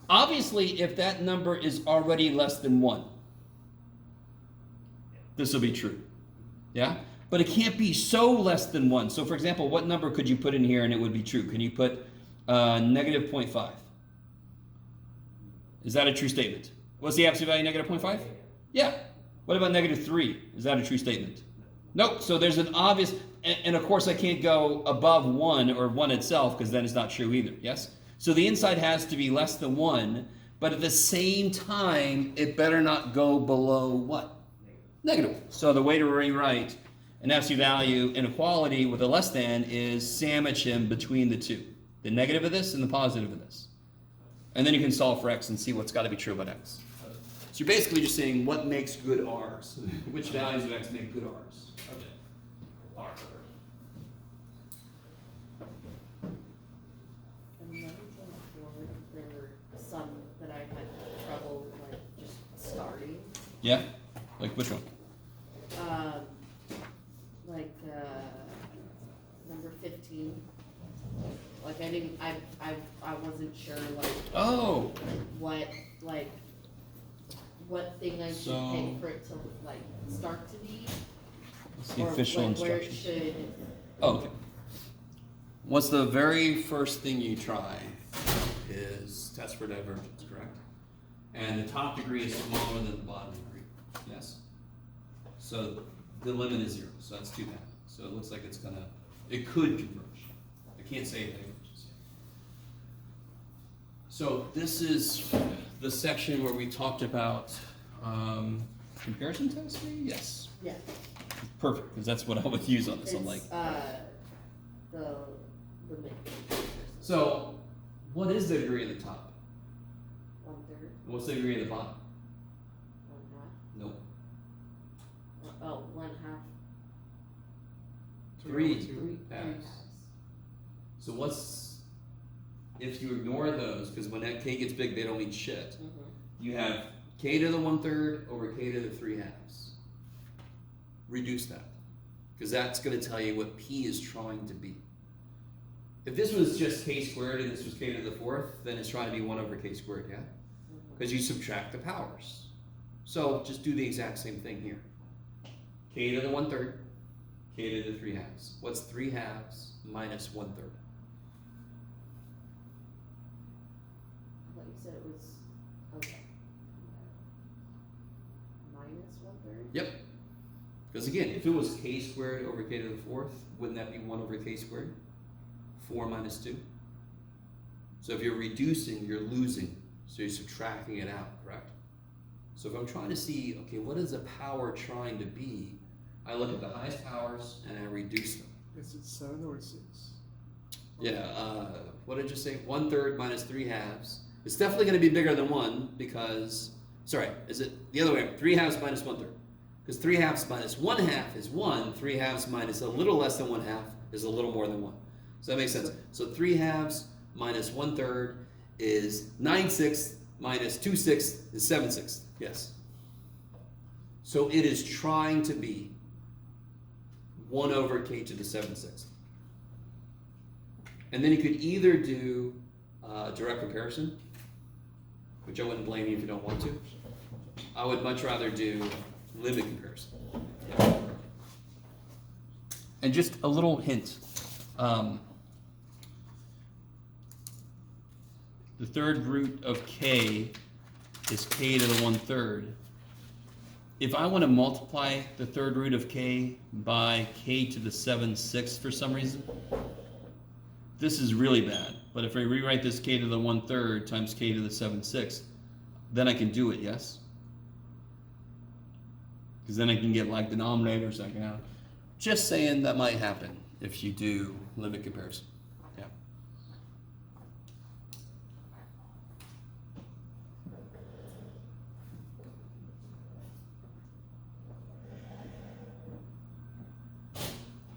obviously, if that number is already less than 1, this will be true. Yeah? But it can't be so less than 1. So for example, what number could you put in here and it would be true? Can you put negative 0.5? Is that a true statement? What's the absolute value of negative 0.5? Yeah. What about negative 3? Is that a true statement? Nope. So there's an obvious, and of course I can't go above 1 or 1 itself because then it's not true either. Yes? So the inside has to be less than 1, but at the same time, it better not go below what? Negative. So the way to rewrite an absolute value inequality with a less than is sandwich him between the two. The negative of this and the positive of this. And then you can solve for x and see what's got to be true about x. So you're basically just saying what makes good r's. Which values of x make good r's? Okay. R. And another thing forward, there were some that I had trouble like just starting. Yeah? Like which one? Number 15. Like I wasn't sure like Oh! what thing I should So- pick for it to like start to be. What's the Or official like where it instructions? should. Oh, okay. What's the very first thing you try is test for divergence, correct? And the top degree is smaller than the bottom degree, yes? So the limit is 0, so that's too bad. So it looks like it could converge. I can't say it converges. So this is the section where we talked about comparison test, maybe? Yes. Yeah. Perfect, because that's what I would use on this. I'm like, The limit. so what is the degree at the top? 1/3, And what's the degree at the bottom? 1/2. Nope. Oh, 1/2. 3 Three halves. halves. So if you ignore those, because when that k gets big, they don't mean shit. Mhm. You have k to the 1/3 over k to the 3 halves. Reduce that, because that's going to tell you what p is trying to be. If this was just k squared and this was k to the fourth, then it's trying to be 1 over k squared, yeah? Because you subtract the powers. So just do the exact same thing here. K to the 1/3, k to the 3/2. What's 3/2 minus 1/3? I thought you said it was, okay. Minus 1/3? Yep. Because again, if it was k squared over k to the fourth, wouldn't that be 1 over k squared? 4 minus 2. So if you're reducing, you're losing. So you're subtracting it out, correct? So if I'm trying to see, okay, what is the power trying to be? I look at the highest powers and I reduce them. Is it 7 or 6? Yeah, what did you say? 1/3 minus 3/2. It's definitely going to be bigger than 1 because, sorry, is it the other way? 3/2 minus 1/3. Because 3/2 minus 1/2 is 1. 3/2 minus a little less than 1/2 is a little more than 1. So that makes sense. So 3/2 minus 1/3 is 9/6 minus 2/6 is 7/6. Yes. So it is trying to be 1 over k to the 7/6. And then you could either do direct comparison, which I wouldn't blame you if you don't want to. I would much rather do limit comparison. Yeah. And just a little hint. The third root of k is k to the 1/3. If I want to multiply the third root of k by k to the 7/6 for some reason, this is really bad. But if I rewrite this k to the 1/3 times k to the 7/6, then I can do it, yes? Because then I can get like denominators I can have. Just saying that might happen if you do limit comparison. Yeah.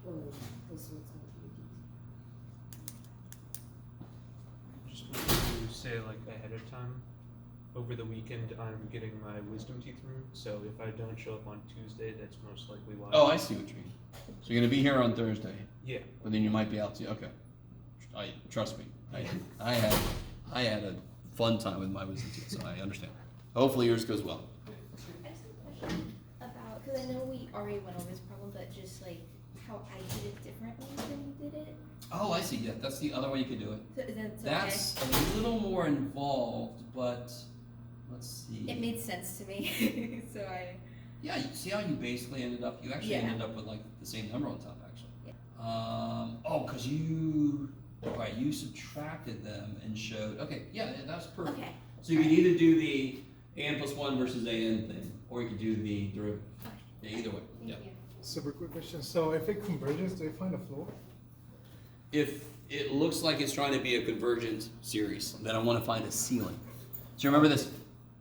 Oh, this one's not Just want to say, like, ahead of time, over the weekend, I'm getting my wisdom teeth removed, so if I don't show up on Tuesday, that's most likely why. Oh, I see what you mean. So you're gonna be here on Thursday, Yeah. but then you might be out too. Okay. Trust me. I had a fun time with my wisdom teeth, so I understand. Hopefully yours goes well. I just have a question about, because I know we already went over this problem, but just like how I did it differently than you did it. Oh, I see. Yeah, that's the other way you could do it. So is that okay? That's a little more involved, but let's see. It made sense to me, so I. Yeah, you see how you basically ended up. You actually Yeah. ended up with like the same number on top, actually. Yeah. Oh, because you, right? You subtracted them and showed. Okay, yeah, that's perfect. Okay. So you can either do the an plus 1 versus an thing, or you could do the derivative. Yeah, either way. Thank Yeah. you. Super quick question. So if it converges, do you find a floor? If it looks like it's trying to be a convergent series, then I want to find a ceiling. So remember this,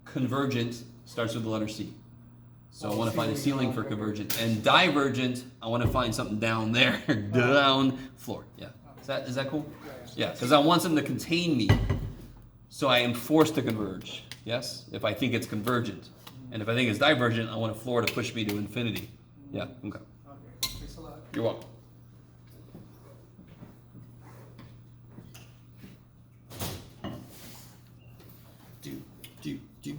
convergent starts with the letter C. So I want to find a ceiling for convergent. And divergent, I want to find something down there, down floor. Yeah. Is that cool? Yeah, because I want something to contain me. So I am forced to converge. Yes? If I think it's convergent. And if I think it's divergent, I want a floor to push me to infinity. Yeah, okay. Okay, thanks a lot. You're welcome. Do, do, do.